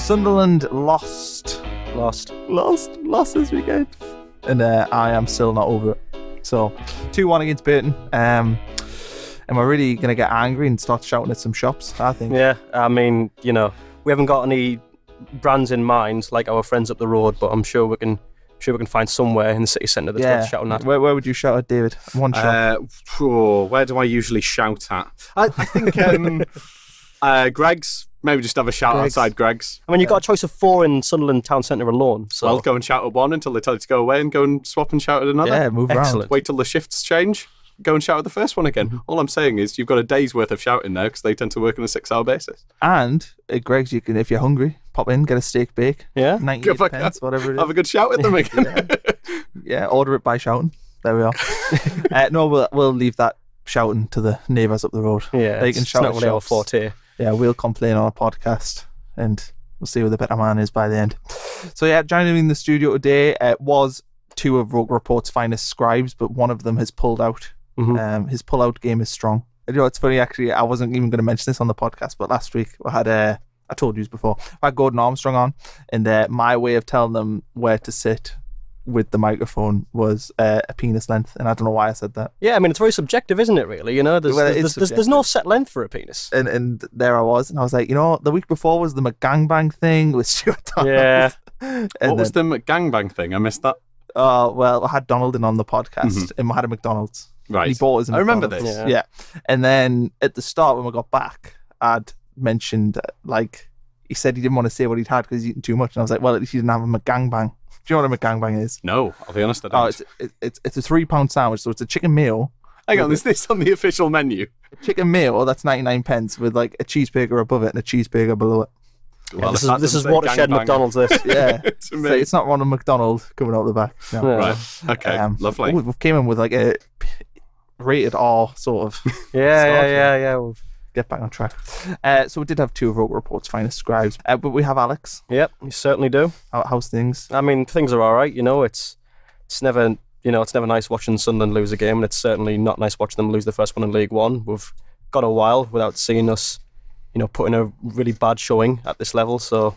Sunderland lost this weekend, and I am still not over it. So 2-1 against Burton, and we're really going to get angry and start shouting at some shops, I think. Yeah, I mean, you know, we haven't got any brands in mind like our friends up the road, but I'm sure we can find somewhere in the city centre that's worth shouting at. Where would you shout at, David? One shop. Where do I usually shout at? I think Greg's. Maybe just have a shout outside Greg's. I mean, you've got a choice of 4 in Sunderland town centre alone. So I'll go and shout at one until they tell you to go away, and go and swap and shout at another. Yeah, move around. Wait till the shifts change. Go and shout at the first one again. Mm-hmm. All I'm saying is you've got a day's worth of shouting there, because they tend to work on a 6-hour basis. And at Greg's, you can, if you're hungry, pop in, get a steak bake. Yeah, 98 pence, whatever it is. Have a good shout at them again. Yeah, order it by shouting. There we are. No, we'll leave that shouting to the neighbours up the road. Yeah, they can shout at really our forte. Yeah, we'll complain on a podcast, and we'll see who the better man is by the end. So yeah, joining me in the studio today was 2 of Roker Rapport's finest scribes, but one of them has pulled out. Mm-hmm. His pull-out game is strong. You know, it's funny, actually, I wasn't even going to mention this on the podcast, but last week we had, I told you before, I had Gordon Armstrong on, and my way of telling them where to sit with the microphone was a penis length, and I don't know why I said that. Yeah, I mean, it's very subjective, isn't it, really? You know, there's no set length for a penis. And there I was, and I was like, you know, the week before was the McGangbang thing with Stuart Donald. Yeah. What was the McGangbang thing? I missed that. Well, I had Donald in on the podcast, and we had a McDonald's. Right. He bought us a McDonald's. McDonald's. I remember this. Yeah. And then at the start, when we got back, I'd mentioned, he said he didn't want to say what he'd had because he's eaten too much. And I was like, well, at least he didn't have a McGangbang. Do you know what a McGangbang is? No, I'll be honest, I don't. It's a £3 sandwich, so it's a chicken meal. Hang on, is this on the official menu? A chicken meal, that's 99 pence with like a cheeseburger above it and a cheeseburger below it. Well, this is watershed McDonald's. This, yeah. So it's not Ronald McDonald coming out the back. No. Yeah. Right. Okay. Lovely. We came in with like a rated R sort of. Yeah. We'll get back on track. So we did have 2 of Roker Rapport's finest scribes, but we have Alex. Yep, you certainly do. How's things? I mean, things are all right. You know, it's never nice watching Sunderland lose a game, and it's certainly not nice watching them lose the first one in League One. We've got a while without seeing us, put in a really bad showing at this level. So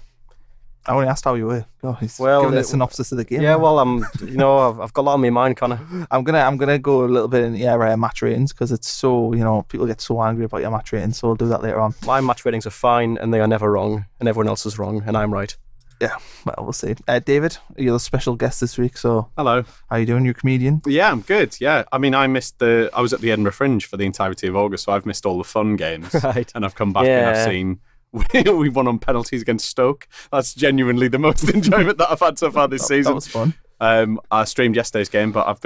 I only asked how you were. Giving a synopsis of the game. Yeah, well, I've got a lot on my mind, Connor. I'm gonna go a little bit in match ratings, because it's so, people get so angry about your match ratings. So we'll do that later on. My match ratings are fine, and they are never wrong, and everyone else is wrong, and I'm right. Yeah, well, we'll see. David, you're the special guest this week, so... Hello. How you doing? You're a comedian? Yeah, I'm good, yeah. I mean, I was at the Edinburgh Fringe for the entirety of August, so I've missed all the fun games. Right. And I've come back and I've seen... we won on penalties against Stoke. That's genuinely the most enjoyment that I've had so far this season. That was fun. I streamed yesterday's game, but I've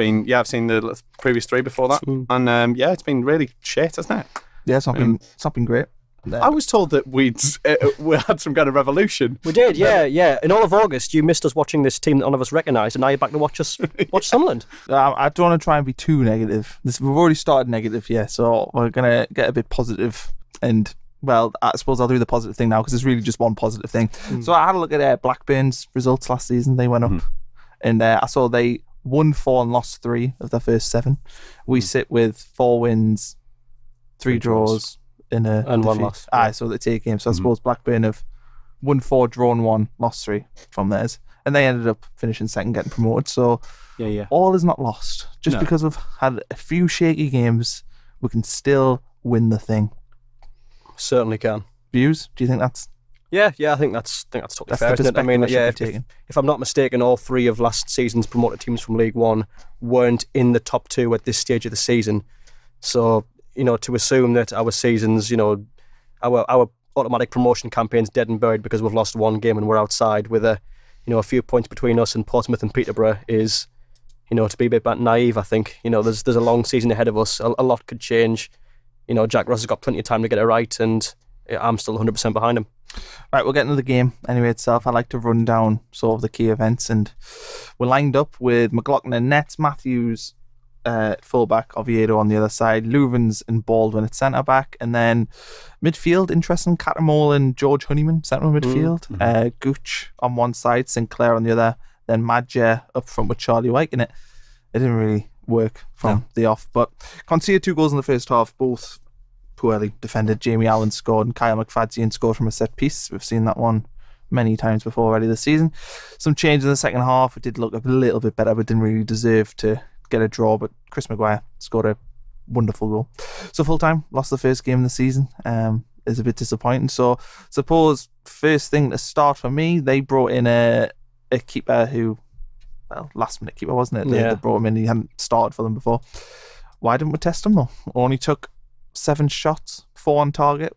seen the previous 3 before that. And it's been really shit, hasn't it? Yeah, it's not been great. I was told that we had some kind of revolution. We did, yeah. In all of August, you missed us watching this team that none of us recognised, and now you're back to watch Sunderland. I don't want to try and be too negative. We've already started negative, so we're going to get a bit positive. And, well, I suppose I'll do the positive thing now, because it's really just one positive thing. So I had a look at Blackburn's results last season. They went up, and I saw they won 4 and lost 3 of their first 7. We sit with 4 wins, 3 draws. And 1 loss. So they take games. So I suppose Blackburn have won 4, drawn 1, lost 3 from theirs, and they ended up finishing second, getting promoted. So all is not lost. Just because we've had a few shaky games, we can still win the thing. Certainly can. Views? Do you think that's? Yeah. I think that's totally fair. Isn't it? I mean, if I'm not mistaken, all 3 of last season's promoted teams from League One weren't in the top 2 at this stage of the season. So, to assume that our seasons, our automatic promotion campaign's dead and buried because we've lost 1 game and we're outside with a few points between us and Portsmouth and Peterborough is, to be a bit naive, I think. There's a long season ahead of us. A lot could change. Jack Ross has got plenty of time to get it right, and I'm still 100% behind him. Right, we'll get into the game anyway itself. I like to run down sort of the key events, and we're lined up with McLaughlin and Nets, Matthews fullback, Oviedo on the other side, Louvens and Baldwin at centre back, and then midfield, interesting, Catamol and George Honeyman central midfield, Gooch on one side, Sinclair on the other, then Madjer up front with Charlie White, and it didn't really work from the off, but conceded 2 goals in the first half, both poorly defended. Jamie Allen scored and Kyle McFadzean scored from a set piece. We've seen that one many times before already this season. Some change in the second half. It did look a little bit better, but didn't really deserve to get a draw. But Chris Maguire scored a wonderful goal. So full-time, lost the first game of the season. Is a bit disappointing. So suppose first thing to start for me, they brought in a keeper who, well, last minute keeper, wasn't it? They brought him in. He hadn't started for them before. Why didn't we test him though? Only took 7 shots, 4 on target.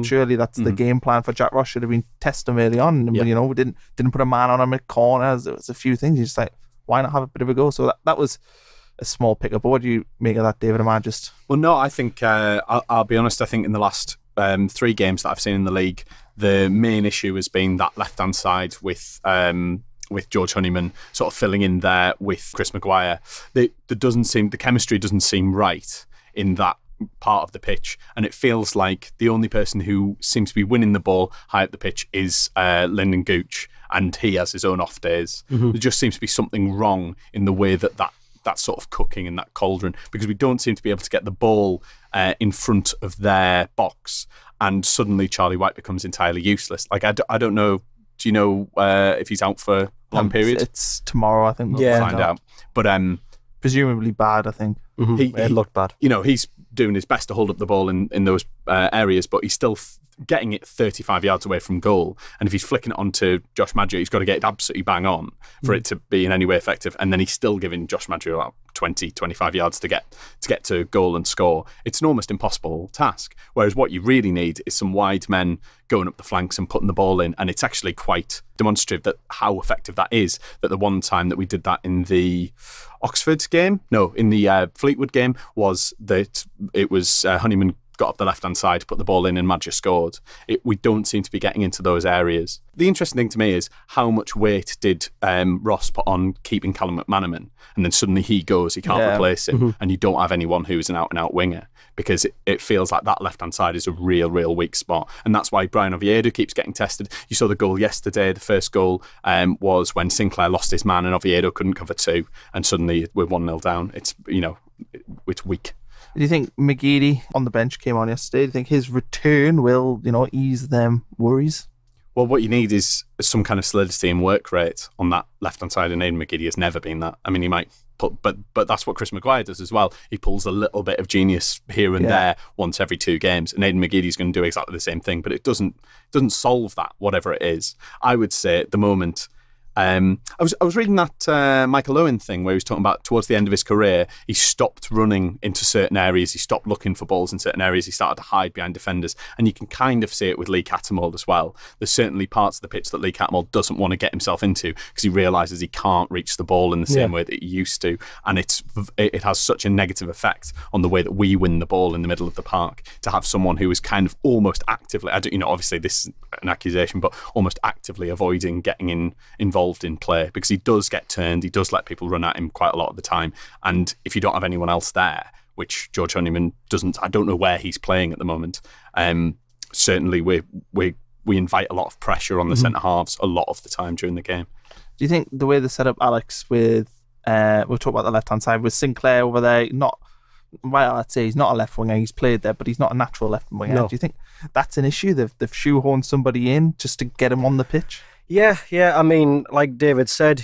Surely that's the game plan for Jack Ross. Should have been test him early on. And, we didn't put a man on him at corners. There was a few things. You're just like, why not have a bit of a go? So that was a small pickup. But what do you make of that, David? Am I just... Well, no, I think, I'll be honest, I think in the last 3 games that I've seen in the league, the main issue has been that left-hand side with George Honeyman sort of filling in there with Chris Maguire. The chemistry doesn't seem right in that part of the pitch, and it feels like the only person who seems to be winning the ball high up the pitch is Lyndon Gooch, and he has his own off days. There just seems to be something wrong in the way that sort of cooking in that cauldron, because we don't seem to be able to get the ball in front of their box, and suddenly Charlie White becomes entirely useless. Like, I don't know, do you know if he's out for a long period? It's tomorrow, I think. We'll find out. But presumably bad, I think. He looked bad. He's doing his best to hold up the ball in those areas, but he's still getting it 35 yards away from goal. And if he's flicking it onto Josh Maggio, he's got to get it absolutely bang on for it to be in any way effective. And then he's still giving Josh Maggio about 20, 25 yards to get to goal and score. It's an almost impossible task. Whereas what you really need is some wide men going up the flanks and putting the ball in. And it's actually quite demonstrative that how effective that is. That the one time that we did that in the Oxford game, in the Fleetwood game, was that it was Honeyman got up the left-hand side, put the ball in, and Maggio scored. We don't seem to be getting into those areas. The interesting thing to me is how much weight did Ross put on keeping Callum McManaman, and then suddenly he goes, he can't replace him, and you don't have anyone who's an out-and-out winger, because it feels like that left-hand side is a real weak spot, and that's why Brian Oviedo keeps getting tested. You saw the goal yesterday. The first goal was when Sinclair lost his man and Oviedo couldn't cover 2, and suddenly we're 1-0 down. It's weak. Do you think McGeady on the bench came on yesterday? Do you think his return will, ease them worries? Well, what you need is some kind of solidity and work rate on that left-hand side, and Aidan McGeady has never been that. I mean, he might put, but that's what Chris Maguire does as well. He pulls a little bit of genius here and there once every 2 games, and Aidan McGeady's going to do exactly the same thing, but it doesn't solve that, whatever it is. I would say at the moment, I was reading that Michael Owen thing where he was talking about towards the end of his career, he stopped running into certain areas, he stopped looking for balls in certain areas, he started to hide behind defenders, and you can kind of see it with Lee Cattermole as well. There's certainly parts of the pitch that Lee Cattermole doesn't want to get himself into because he realises he can't reach the ball in the same way that he used to, and it has such a negative effect on the way that we win the ball in the middle of the park, to have someone who is kind of almost actively, obviously this is an accusation, but almost actively avoiding getting involved in play, because he does get turned, he does let people run at him quite a lot of the time, and if you don't have anyone else there, which George Honeyman doesn't, I don't know where he's playing at the moment, certainly we invite a lot of pressure on the centre halves a lot of the time during the game. Do you think the way they set up Alex with we'll talk about the left hand side with Sinclair over there, I'd say he's not a left winger, he's played there, but he's not a natural left winger. Do you think that's an issue? They've shoehorned somebody in just to get him on the pitch? Yeah. I mean, like David said,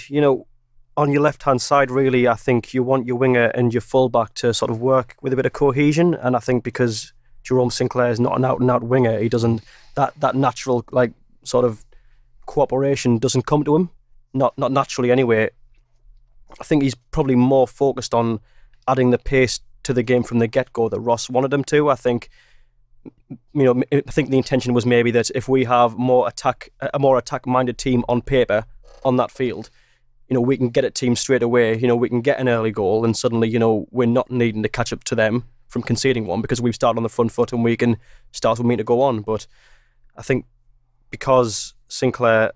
on your left-hand side, really, I think you want your winger and your fullback to sort of work with a bit of cohesion. And I think because Jerome Sinclair is not an out-and-out winger, he doesn't, that natural, sort of cooperation doesn't come to him. Not naturally anyway. I think he's probably more focused on adding the pace to the game from the get-go that Ross wanted him to. I think the intention was maybe that if we have a more attack-minded team on paper on that field, we can get at teams straight away. We can get an early goal, and suddenly, we're not needing to catch up to them from conceding one because we've started on the front foot and we can start with me to go on. But I think because Sinclair,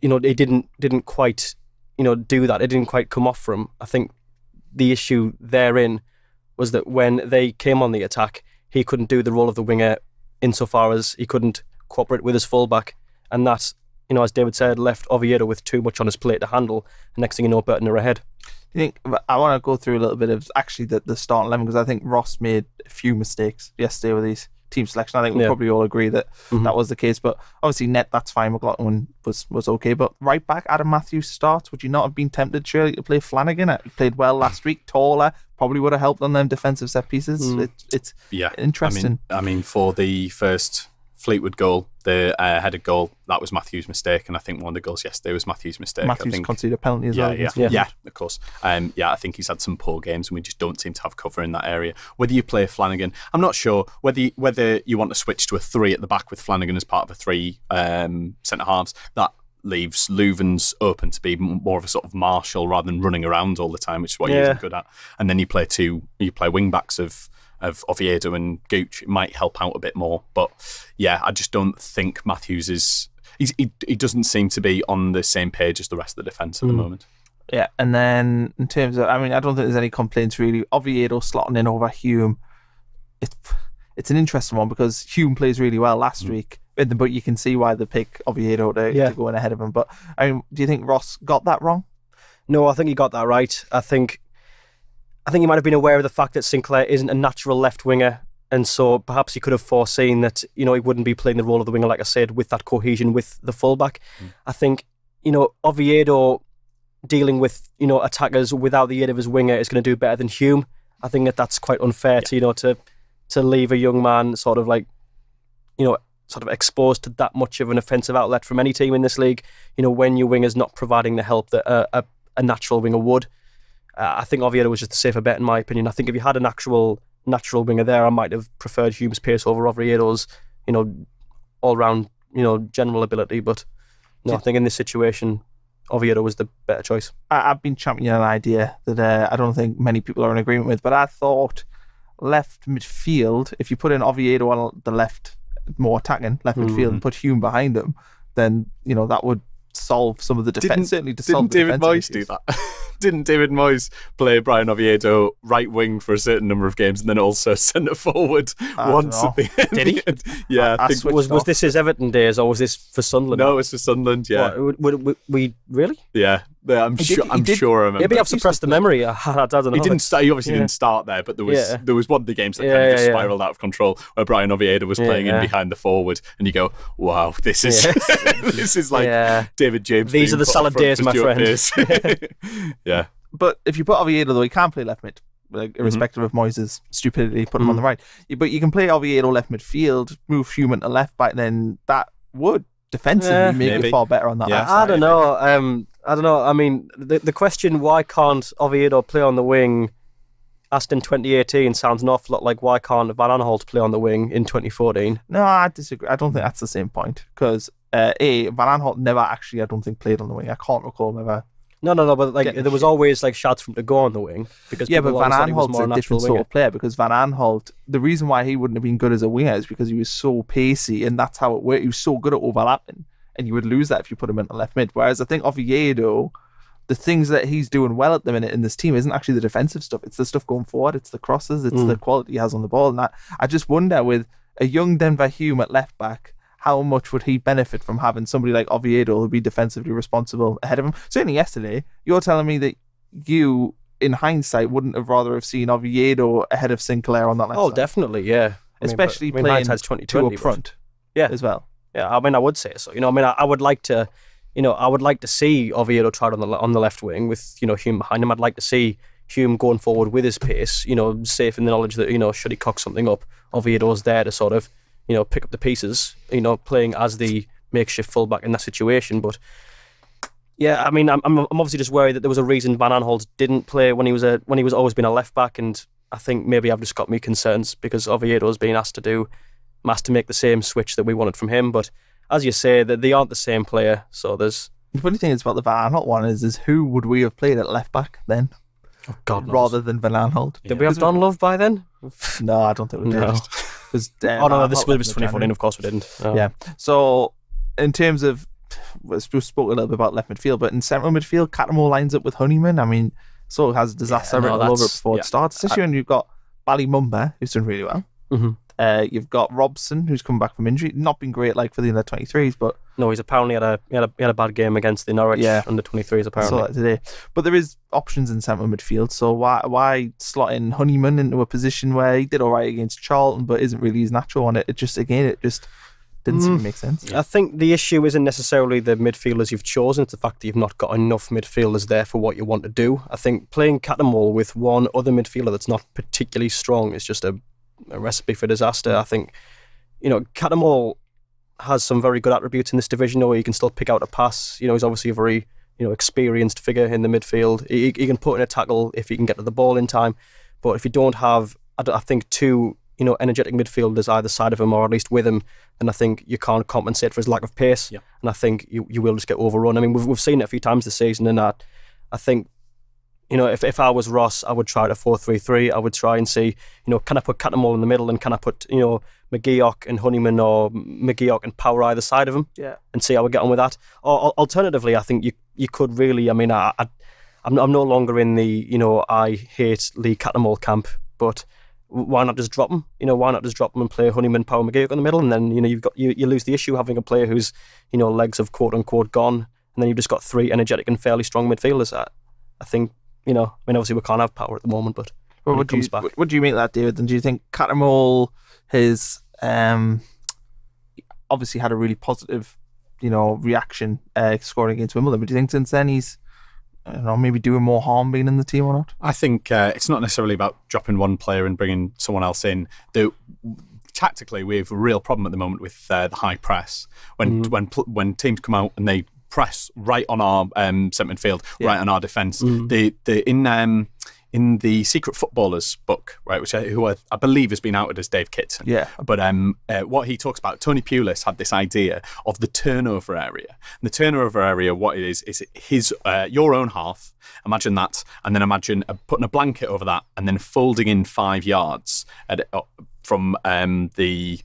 he didn't quite, do that. It didn't quite come off for him. I think the issue therein was that when they came on the attack, he couldn't do the role of the winger insofar as he couldn't cooperate with his fullback. And that, as David said, left Oviedo with too much on his plate to handle. And next thing you know, Burton are ahead. Do you think, I want to go through a little bit of actually the starting 11, because I think Ross made a few mistakes yesterday with these team selection. I think we probably all agree that that was the case. But obviously, net, that's fine. McLaughlin was okay. But right back, Adam Matthews starts. Would you not have been tempted, surely, to play Flanagan? He played well last week, taller, probably would have helped on them defensive set pieces. It's interesting. I mean, for the first Fleetwood goal, the headed goal, that was Matthews' mistake, and I think one of the goals yesterday was Matthews' mistake. Matthews conceded a penalty as well. Yeah, of course. I think he's had some poor games, and we just don't seem to have cover in that area. Whether you play Flanagan, I'm not sure. Whether you want to switch to a 3 at the back with Flanagan as part of a 3 centre halves, that leaves Louvens open to be more of a sort of Marshall rather than running around all the time, which is what he's good at. And then you play wing backs of Oviedo and Gooch. It might help out a bit more, but I just don't think Matthews is. He doesn't seem to be on the same page as the rest of the defence at the moment. Yeah, and then in terms of, I don't think there's any complaints really. Oviedo slotting in over Hume. It's an interesting one because Hume plays really well last week, but you can see why they pick Oviedo to go in ahead of him. But do you think Ross got that wrong? No, I think he got that right. I think he might have been aware of the fact that Sinclair isn't a natural left winger, and so perhaps he could have foreseen that he wouldn't be playing the role of the winger, like I said, with that cohesion with the fullback. I think Oviedo dealing with attackers without the aid of his winger is going to do better than Hume. I think that's quite unfair to leave a young man sort of exposed to that much of an offensive outlet from any team in this league. When your winger's not providing the help that a natural winger would. I think Oviedo was just a safer bet in my opinion. I think if you had an actual natural winger there, I might have preferred Hume's pace over Oviedo's, all round, general ability. But no, I think in this situation, Oviedo was the better choice. I've been championing an idea that I don't think many people are in agreement with, but I thought left midfield, if you put in Oviedo on the left, more attacking left midfield, and put Hume behind him, then that would solve some of the defence. Certainly to solve the David Moyes do that? Didn't David Moyes play Brian Oviedo right wing for a certain number of games and then also centre forward once at the end? Did he? Yeah. Was this his Everton days or was this for Sunderland? No, it was for Sunderland, yeah. What, we really? Yeah. I'm sure I remember. Maybe I've suppressed the memory. I don't know. He obviously didn't start there, but there was one of the games that kind of just spiralled out of control where Brian Oviedo was playing in behind the forward, and you go, "Wow, this is this is like David James." These are the salad days, my friend. Yeah, but if you put Oviedo, though, he can't play left mid, irrespective of Moyes' stupidity, put him on the right. But you can play Oviedo left midfield, move Hume to left back, then that would defensively make it far better on that. I don't know. I don't know. I mean, the question, why can't Oviedo play on the wing, asked in 2018, sounds an awful lot like why can't Van Aanholt play on the wing in 2014? No, I disagree. I don't think that's the same point. Because, Van Aanholt never actually, I don't think, played on the wing. I can't recall him ever. No, but there was always shouts for him to go on the wing. Because but Van Aanholt's a different sort of player, because Van Aanholt, the reason why he wouldn't have been good as a winger is because he was so pacey, and that's how it worked. He was so good at overlapping. And you would lose that if you put him into left mid. Whereas I think Oviedo, the things that he's doing well at the minute in this team isn't actually the defensive stuff. It's the stuff going forward. It's the crosses. It's the quality he has on the ball. And that, I just wonder, with a young Denver Hume at left back, how much would he benefit from having somebody like Oviedo who'd be defensively responsible ahead of him? Certainly yesterday, you're telling me that you, in hindsight, wouldn't have rather have seen Oviedo ahead of Sinclair on that left side. Oh, definitely, yeah. Especially playing two up front as well. Yeah, I would say so. I would like to, I would like to see Oviedo tried on the left wing with, Hume behind him. I'd like to see Hume going forward with his pace, safe in the knowledge that, should he cock something up, Oviedo's there to sort of, pick up the pieces, playing as the makeshift fullback in that situation. But yeah, I mean, I'm obviously just worried that there was a reason Van Aanholt didn't play when he was always been a left back, and I think maybe I've just got me concerns because Oviedo's being asked to make the same switch that we wanted from him. But as you say, that they aren't the same player. So there's the funny thing is about the Van Aanholt one is who would we have played at left back then? Oh God, rather than Van Aanholt. Did we have Don Love by then? No, I don't think we did. No. No, this was 2014. Of course we didn't. Oh. Yeah. So in terms of, we spoke a little bit about left midfield, but in central midfield, Cattermole lines up with Honeyman. I mean, sort of has a disaster written all over it before it starts. Especially when you've got Ballymumba, who's done really well. Mm-hmm. You've got Robson, who's come back from injury. Not been great for the under 23s, but No, he's apparently had a bad game against the Norwich under 23s apparently. I saw that today. But there is options in centre midfield, so why slot in Honeyman into a position where he did all right against Charlton, but isn't really his natural on it? It just didn't seem to make sense. I think the issue isn't necessarily the midfielders you've chosen, it's the fact that you've not got enough midfielders there for what you want to do. I think playing cat and ball with one other midfielder that's not particularly strong is just a recipe for disaster. I think, cat and ball has some very good attributes in this division, where he can still pick out a pass. He's obviously a very experienced figure in the midfield. He can put in a tackle if he can get to the ball in time. But if you don't have, I think, two energetic midfielders either side of him, or at least with him, then I think you can't compensate for his lack of pace. Yeah. And I think you will just get overrun. I mean, we've seen it a few times this season, and I think, if I was Ross, I would try to 4-3-3. I would try and see, can I put Cattermole in the middle, and can I put, McGeoch and Honeyman, or McGeoch and Power either side of him, and see how we get on with that. Or alternatively, I think you could really, I'm no longer in the, I hate Lee Cattermole camp, but why not just drop him? Why not just drop him and play Honeyman, Power, McGeoch in the middle, and then you lose the issue having a player whose legs have quote unquote gone, and then you've just got three energetic and fairly strong midfielders. I think obviously we can't have Power at the moment, but what do you make of that, David? And do you think Cattermole has obviously had a really positive reaction scoring against Wimbledon, but do you think since then he's maybe doing more harm being in the team or not? I think it's not necessarily about dropping one player and bringing someone else in. Tactically, we have a real problem at the moment with the high press. When teams come out and they press right on our centre midfield, right on our defence. In the Secret Footballers book, right, who I believe has been outed as Dave Kitson. Yeah. But what he talks about, Tony Pulis had this idea of the turnover area. And the turnover area, what it is his your own half. Imagine that, and then imagine putting a blanket over that, and then folding in 5 yards from the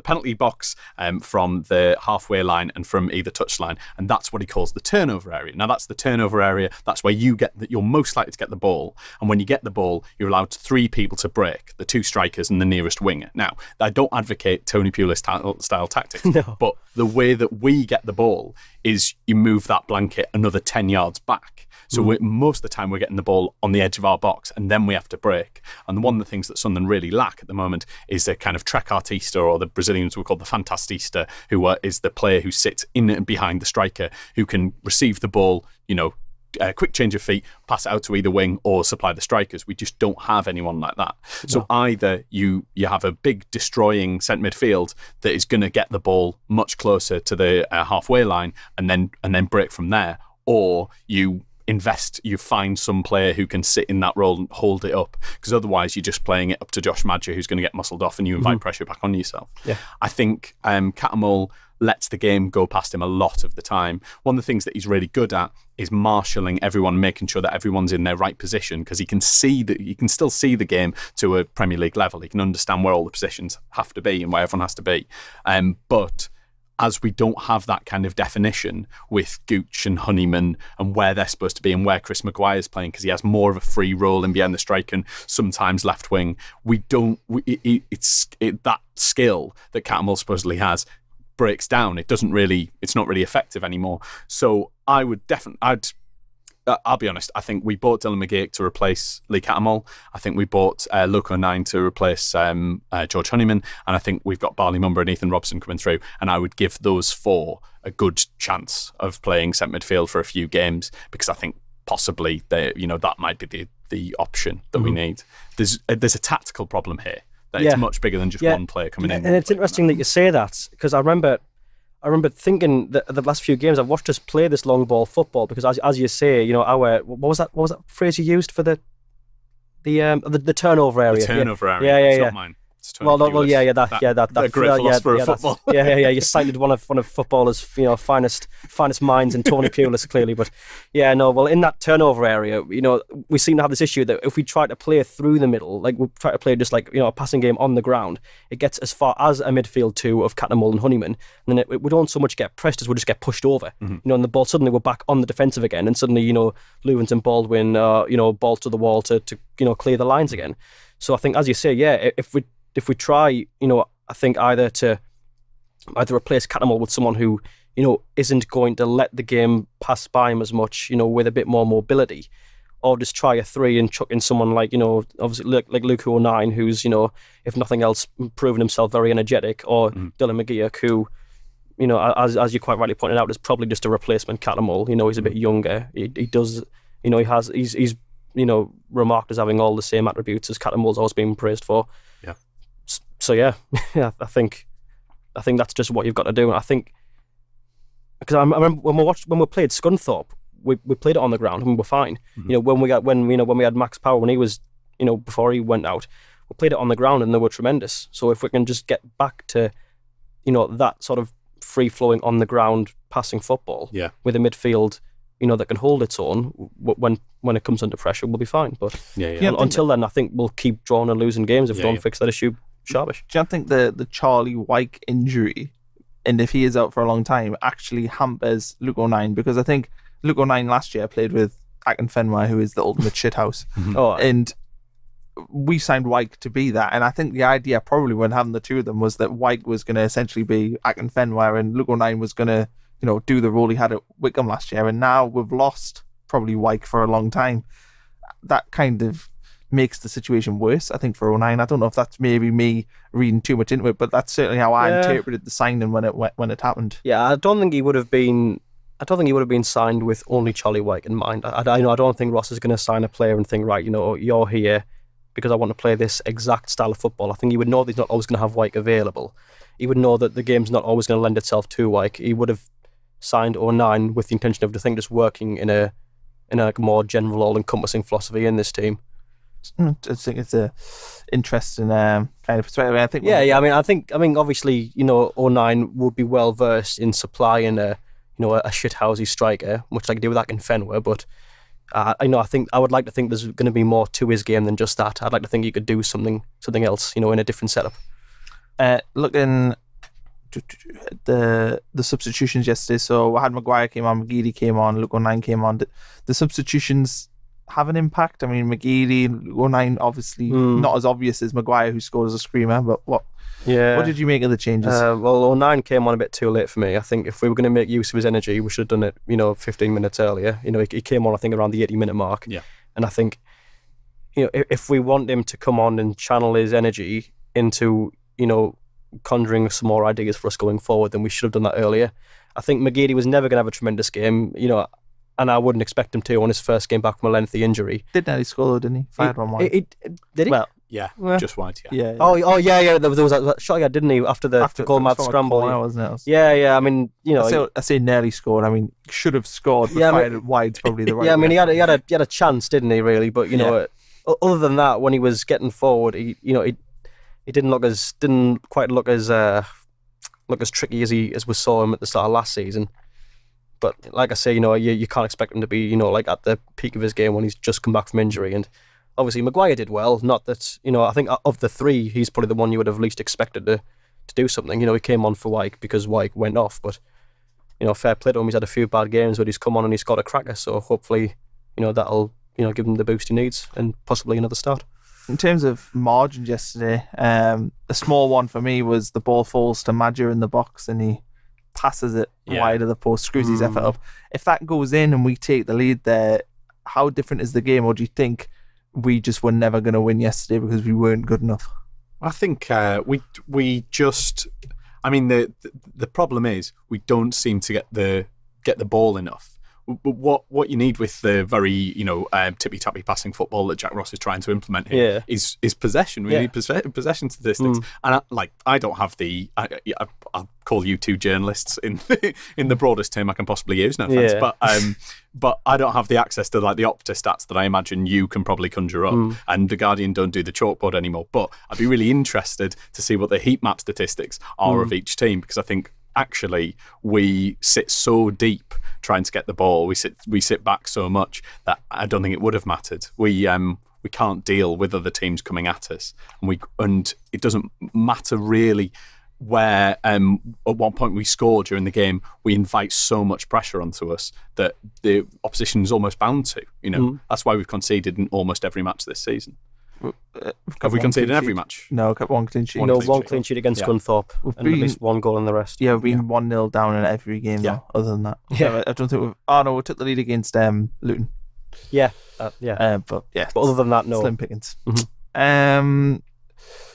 penalty box, from the halfway line, and from either touchline, and that's what he calls the turnover area. Now that's the turnover area. That's where you're most likely to get the ball, and when you get the ball, you're allowed 3 people to break: the 2 strikers and the nearest winger. Now, I don't advocate Tony Pulis style tactics, but the way that we get the ball is you move that blanket another 10 yards back. So most of the time we're getting the ball on the edge of our box, and then we have to break. And one of the things that Sunderland really lack at the moment is a kind of trequartista, or the Brazilians would call the fantastista, who is the player who sits in and behind the striker, who can receive the ball, quick change of feet, pass it out to either wing, or supply the strikers. We just don't have anyone like that. No. So either you have a big destroying centre midfield that is going to get the ball much closer to the halfway line and then break from there, or you find some player who can sit in that role and hold it up, because otherwise you're just playing it up to Josh Madger, who's going to get muscled off, and you invite pressure back on yourself. Yeah. I think Cattermole lets the game go past him a lot of the time. One of the things that he's really good at is marshalling everyone, making sure that everyone's in their right position, because he can still see the game to a Premier League level. He can understand where all the positions have to be and where everyone has to be. But as we don't have that kind of definition with Gooch and Honeyman and where they're supposed to be and where Chris Maguire's playing, because he has more of a free role in behind the strike and sometimes left wing, that skill that Cattermole supposedly has breaks down. It's not really effective anymore. So I'll be honest, I think we bought Dylan McGeoch to replace Lee Cattermole. I think we bought Loco 9 to replace George Honeyman. And I think we've got Barley Mumber and Ethan Robson coming through. And I would give those 4 a good chance of playing centre midfield for a few games, because I think possibly that might be the option that we need. There's a tactical problem here. That it's much bigger than just one player coming in. And it's interesting that you say that, because I remember thinking that the last few games I've watched us play this long ball football, because as you say, what was that phrase you used for the turnover area? The turnover area. It's not mine. That great philosopher of football. You cited one of footballers' finest minds in Tony Pulis, clearly. But in that turnover area, we seem to have this issue that if we try to play through the middle, like we try to play just like a passing game on the ground, it gets as far as a midfield 2 of Cattermole and Honeyman, and then we don't so much get pressed as we just get pushed over. And the ball suddenly we're back on the defensive again, and suddenly Lewins and Baldwin ball to the wall to clear the lines again. So I think, as you say, if we try, I think either to either replace Cattermole with someone who, isn't going to let the game pass by him as much, with a bit more mobility, or just try a 3 and chuck in someone like, obviously like Luke O'Nien, who's, if nothing else, proven himself very energetic, or Dylan McGeoch, who, as you quite rightly pointed out, is probably just a replacement Cattermole. He's a bit younger. He does, he's remarked as having all the same attributes as Cattermole's always been praised for. Yeah. So yeah, I think that's just what you've got to do. And I think, because I remember when we played Scunthorpe, we played it on the ground and we were fine. When we had Max Power, when he was, before he went out, we played it on the ground and they were tremendous. So if we can just get back to, that sort of free-flowing on the ground passing football, with a midfield, that can hold its own when it comes under pressure, we'll be fine. But until then, I think we'll keep drawing and losing games if we don't fix that issue sharpish. Do you think the Charlie Wyke injury, and if he is out for a long time, actually hampers Luke O'Nien? Because I think Luke O'Nien last year played with Akinfenwa, who is the ultimate shithouse. And we signed Wyke to be that. And I think the idea probably when having the two of them was that Wyke was going to essentially be Akinfenwa and Luke O'Nien was going to, do the role he had at Wickham last year. And now we've lost probably Wyke for a long time. That kind of makes the situation worse, I think, for O'Nien. I don't know if that's maybe me reading too much into it, but that's certainly how I interpreted the signing when it happened. Yeah, I don't think he would have been signed with only Charlie Wyke in mind. I don't think Ross is going to sign a player and think, right, you're here because I want to play this exact style of football. I think he would know that he's not always going to have Wyke available. He would know that the game's not always going to lend itself to Wyke. He would have signed O'Nien with the intention of, just working in a more general, all-encompassing philosophy in this team. I think it's a interesting kind of perspective. I think obviously, O'Nien would be well versed in supplying a shithousey striker, much like he did with Akinfenwa, but I think I would like to think there's going to be more to his game than just that. I'd like to think he could do something else, in a different setup. Looking the substitutions yesterday, so I had Maguire came on, McGeady came on, Luke O'Nien came on. The substitutions have an impact. I mean, McGeady, Luke O'Nien, obviously not as obvious as Maguire, who scored as a screamer, but what did you make of the changes? Well, O'Nien came on a bit too late for me. I think if we were going to make use of his energy, we should have done it, 15 minutes earlier. He came on, I think, around the 80-minute mark. Yeah. And I think, if we want him to come on and channel his energy into, conjuring some more ideas for us going forward, then we should have done that earlier. I think McGeady was never going to have a tremendous game, and I wouldn't expect him to on his first game back from a lengthy injury. Did nearly score though, didn't he? Fired one wide. Did he? Well, yeah, just wide, yeah. Oh, yeah. There was that shot, didn't he? After the goal mad scramble. Wasn't it? Yeah. I mean, I say nearly scored. I mean, should have scored, but fired it wide's probably the right. Yeah, I mean, he had a chance, didn't he? Really, but other than that, when he was getting forward, he didn't quite look as tricky as we saw him at the start of last season. But like I say, you can't expect him to be, like at the peak of his game when he's just come back from injury. And obviously Maguire did well. Not that, I think of the three, he's probably the one you would have least expected to do something. He came on for Wyke because Wyke went off. But, fair play to him. He's had a few bad games, but he's come on and he's got a cracker. So hopefully, that'll, give him the boost he needs and possibly another start. In terms of margins yesterday, a small one for me was the ball falls to Madger in the box and he passes it wide of the post, screws his effort up. If that goes in and we take the lead there, how different is the game? Or do you think we just were never going to win yesterday because we weren't good enough? I think we just... I mean, the problem is we don't seem to get the ball enough. But what you need with the very tippy-tappy passing football that Jack Ross is trying to implement here is possession. We need possession statistics, and I don't have the. I'll call you two journalists in the broadest term I can possibly use. No offense, but I don't have the access to the Opta stats that I imagine you can probably conjure up. And the Guardian don't do the chalkboard anymore. But I'd be really interested to see what the heat map statistics are of each team, because I think actually we sit so deep trying to get the ball, we sit back so much that I don't think it would have mattered. We can't deal with other teams coming at us, and it doesn't matter really where at one point we score during the game, we invite so much pressure onto us that the opposition is almost bound to. That's why we've conceded in almost every match this season. Have we conceded in every match? No, kept one clean sheet. One clean sheet against Scunthorpe, and at least one goal in the rest. Yeah, we've been 1-0 down in every game, though, other than that. Yeah. I don't think we've... Oh, no, we took the lead against Luton. Yeah. But other than that, no. Slim pickings. Mm-hmm.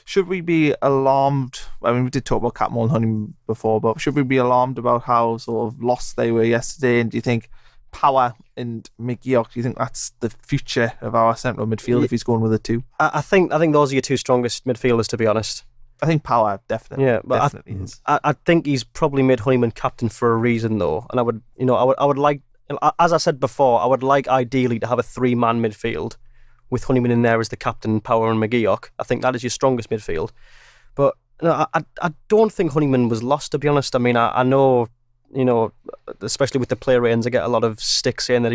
Should we be alarmed? I mean, we did talk about Catmull and Honeyman before, but should we be alarmed about how sort of lost they were yesterday? And do you think Power and McGeoch, do you think that's the future of our central midfield if he's going with a 2? I think those are your two strongest midfielders, to be honest. I think Power definitely. Yeah, but definitely is. I think he's probably made Honeyman captain for a reason, though. And I would like, as I said before, I would like ideally to have a 3-man midfield with Honeyman in there as the captain, Power and McGeoch. I think that is your strongest midfield. But I don't think Honeyman was lost, to be honest. I mean, I know, especially with the player ratings, I get a lot of stick saying that,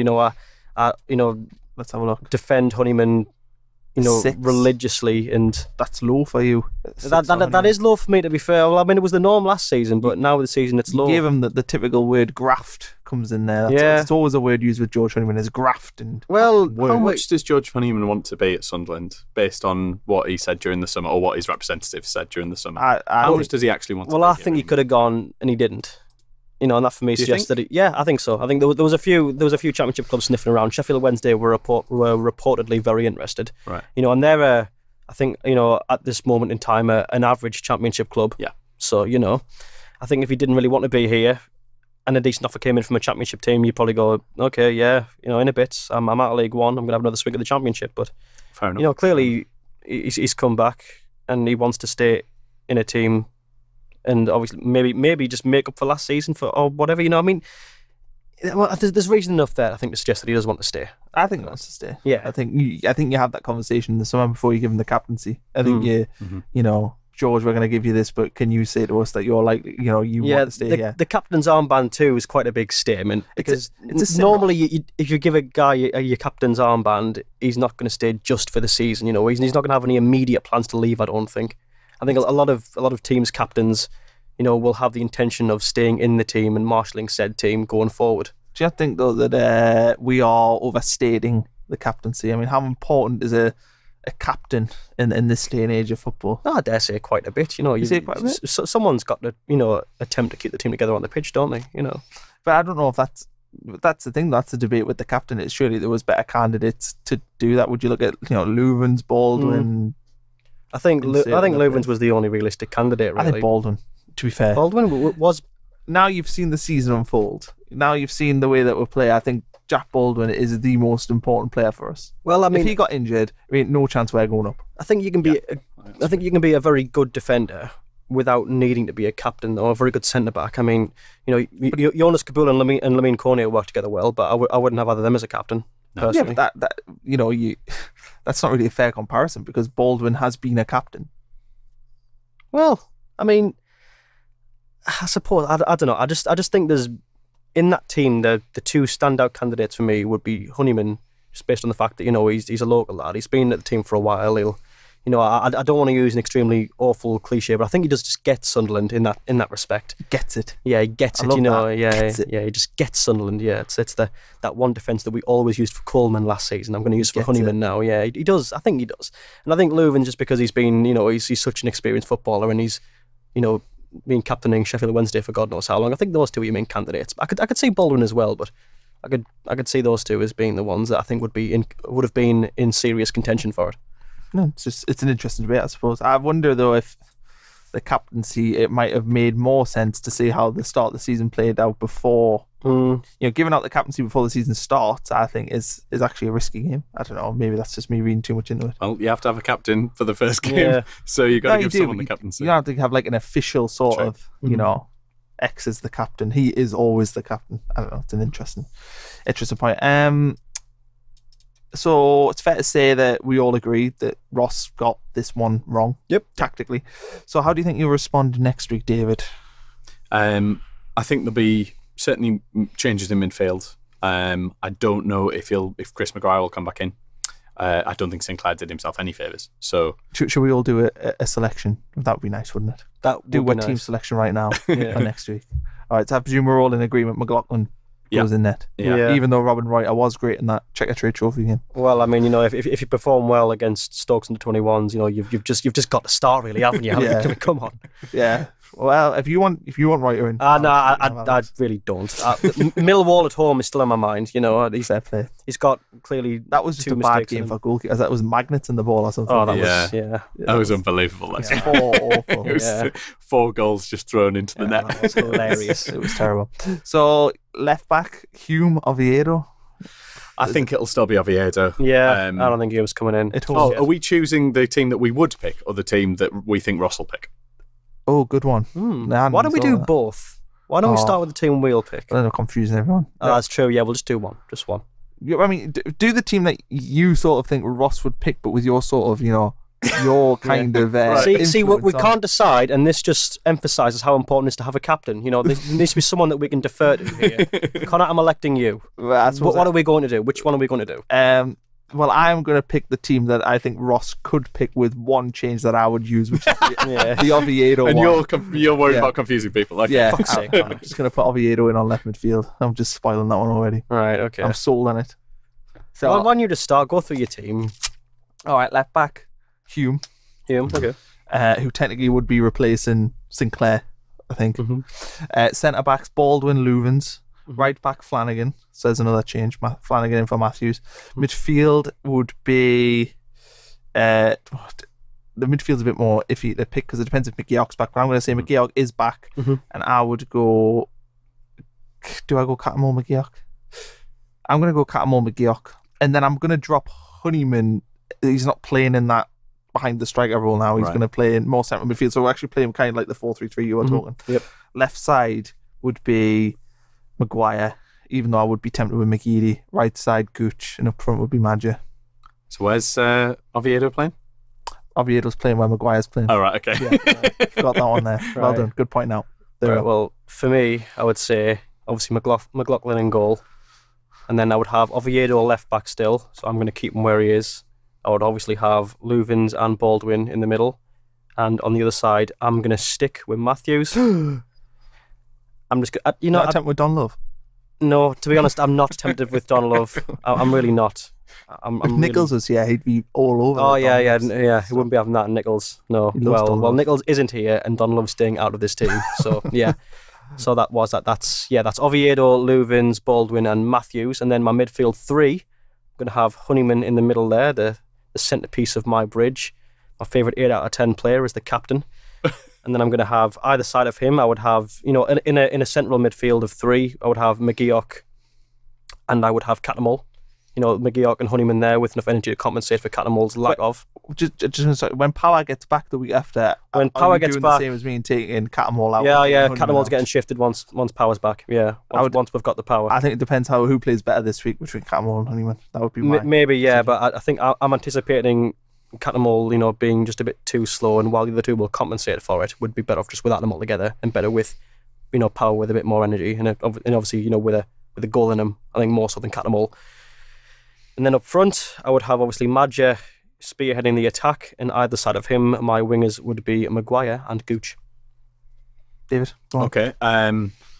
let's have a look. Defend Honeyman, 6. religiously, and that's low for you. That is low for me, to be fair. Well, I mean, it was the norm last season, but now this season it's low. You gave him the typical word graft comes in there. It's always a word used with George Honeyman is graft. And how much does George Honeyman want to be at Sunderland based on what he said during the summer, or what his representative said during the summer? How much does he actually want to be? Well, I think he could have gone and he didn't. And that for me suggests that. I think so. I think there was a few Championship clubs sniffing around. Sheffield Wednesday were reportedly very interested. Right. And they're I think at this moment in time an average Championship club. Yeah. So I think if he didn't really want to be here, and a decent offer came in from a Championship team, you'd probably go, okay, in a bit, I'm out of League One. I'm gonna have another swing at the Championship. But fair enough. Clearly he's come back and he wants to stay in a team. And obviously, maybe just make up for last season or whatever. I mean, there's reason enough there, I think, to suggest that he does want to stay. I think he wants to stay. Yeah, I think you have that conversation in the summer before you give him the captaincy. I think George, we're going to give you this, but can you say to us that you're like, you want to stay here? The captain's armband too is quite a big statement because it's normally if you give a guy your captain's armband, he's not going to stay just for the season. He's not going to have any immediate plans to leave. I don't think. I think a lot of teams' captains, will have the intention of staying in the team and marshalling said team going forward. Do you think though that we are overstating the captaincy? I mean, how important is a captain in this day and age of football? I dare say quite a bit. You say quite a bit. Someone's got to attempt to keep the team together on the pitch, don't they? But I don't know if that's the thing. That's the debate with the captain. It's surely there was better candidates to do that. Would you look at Louvens, Baldwin? I think Louvens was the only realistic candidate, really. I think Baldwin, to be fair. Baldwin was... Now you've seen the season unfold. Now you've seen the way that we play. I think Jack Baldwin is the most important player for us. Well, I mean... If he got injured, no chance we're going up. I think you can be... I think you can be a very good defender without needing to be a captain or a very good centre-back. I mean, Jonas Kabul and Lamine Cornet work together well, but I wouldn't have either of them as a captain. Personally. Yeah, but that's not really a fair comparison because Baldwin has been a captain. Well, I mean, I suppose I don't know. I just think there's in that team the two standout candidates for me would be Honeyman, just based on the fact that he's a local lad. He's been at the team for a while. I don't want to use an extremely awful cliche, but I think he does just get Sunderland in that respect. Gets it. Yeah, he gets it. Gets it. Yeah, he just gets Sunderland. Yeah, it's that one defence that we always used for Coleman last season. I'm going to use for Honeyman now. Yeah, he does. I think he does, and I think Leuven, just because he's been, he's such an experienced footballer, and he's, been captaining Sheffield Wednesday for God knows how long. I think those two are your main candidates. I could see Baldwin as well, but I could see those two as being the ones that I think would have been in serious contention for it. No, it's an interesting debate, I suppose. I wonder though if the captaincy, it might have made more sense to see how the start of the season played out before. Giving out the captaincy before the season starts, I think is actually a risky game. I don't know, maybe that's just me reading too much into it. Well, you have to have a captain for the first game, so you've got to give someone the captaincy. You don't have to have like an official sort of, X is the captain. He is always the captain. I don't know. It's an interesting point. So it's fair to say that we all agree that Ross got this one wrong. Yep. Tactically. So how do you think you'll respond next week, David? I think there'll be certainly changes in midfield. I don't know if Chris Maguire will come back in. I don't think Sinclair did himself any favours. So should we all do a selection? That would be nice, wouldn't it? Do a team selection right now for next week. All right, so I presume we're all in agreement. McLaughlin goes in net. Yeah. Even though Robin Wright, I was great in that Checker Trade Trophy game. Well, I mean, if you perform well against Stokes under 21s, you've just got to start, really, haven't you? Come on. Yeah. Well, if you want Wright in, no, I really don't. Millwall at home is still in my mind. He's got clearly that was just a bad game for goalkeepers. That was magnets in the ball or something. Oh, that was unbelievable. Awful. It was 4 goals just thrown into the net. That was hilarious. It was terrible. So left back Hume, Oviedo. I think it'll still be Oviedo. Yeah, I don't think he was coming in. Are we choosing the team that we would pick or the team that we think Ross will pick? Oh, good one. Why don't we do both? Why don't we start with the team we'll pick? I don't know, confusing everyone. That's true. Yeah, we'll just do one. Just one. I mean, do the team that you sort of think Ross would pick, but with your sort of, your kind of. See, we can't decide, and this just emphasises how important it is to have a captain. There needs to be someone that we can defer to here. Connor, I'm electing you. What are we going to do? Which one are we going to do? Well, I'm going to pick the team that I think Ross could pick with one change that I would use, which is the Oviedo and one. You're worried about confusing people. Okay. Yeah, I'm just going to put Oviedo in on left midfield. I'm just spoiling that one already. Right, okay. I'm sold on it. So, why don't you just start? Go through your team. All right, left back, Hume, okay. Who technically would be replacing Sinclair, I think. Mm-hmm. Centre backs, Baldwin, Louvens. Right back, Flanagan. So there's another change. Flanagan in for Matthews. Midfield would be... the midfield's a bit more iffy to pick because it depends if McGeoch's back. But I'm going to say McGeoch is back. And I would go... Do I go Catamol McGeoch? I'm going to go Catamol McGeoch. And then I'm going to drop Honeyman. He's not playing in that behind the striker role now. He's going to play in more central midfield. So we're actually playing kind of like the 4-3-3 you were talking. Yep. Left side would be Maguire, even though I would be tempted with McGeady. Right side, Gooch, and up front would be Madja. So where's Oviedo playing? Oviedo's playing where Maguire's playing. Oh, right, okay. Got that one there. Well done. Good point out. Well, for me, I would say, obviously, McLaughlin in goal. And then I would have Oviedo left back still, so I'm going to keep him where he is. I would obviously have Louvens and Baldwin in the middle. And on the other side, I'm going to stick with Matthews. I'm just, not tempted with Don Love. No, to be honest, I'm not tempted with Don Love. I'm really not. If Nichols was here, he'd be all over. Oh yeah. He wouldn't be having that in Nichols. No. Well, Nichols isn't here, and Don Love's staying out of this team. So yeah. So that's Oviedo, Louvens, Baldwin, and Matthews, and then my midfield 3. I'm going to have Honeyman in the middle there, the centrepiece of my bridge. My favourite 8 out of 10 player is the captain. And then I'm going to have either side of him. I would have, in a central midfield of 3, I would have McGeoch and I would have Catamol. McGeoch and Honeyman there with enough energy to compensate for Catamol's lack of. Just when Power gets back the week after, when Power gets back, the same as me and taking Catamol out. Yeah. Catamol's getting shifted once Power's back. Yeah, once we've got the Power. I think it depends who plays better this week between Catamol and Honeyman. That would be maybe, yeah. But I think I'm anticipating Catamol, being just a bit too slow, and while the other two will compensate for it, would be better off just without them altogether, and better with, Power with a bit more energy, and obviously, with a goal in him. I think more so than Catamol. And then up front, I would have obviously Madja spearheading the attack, and either side of him, my wingers would be Maguire and Gooch. David, go on. Okay.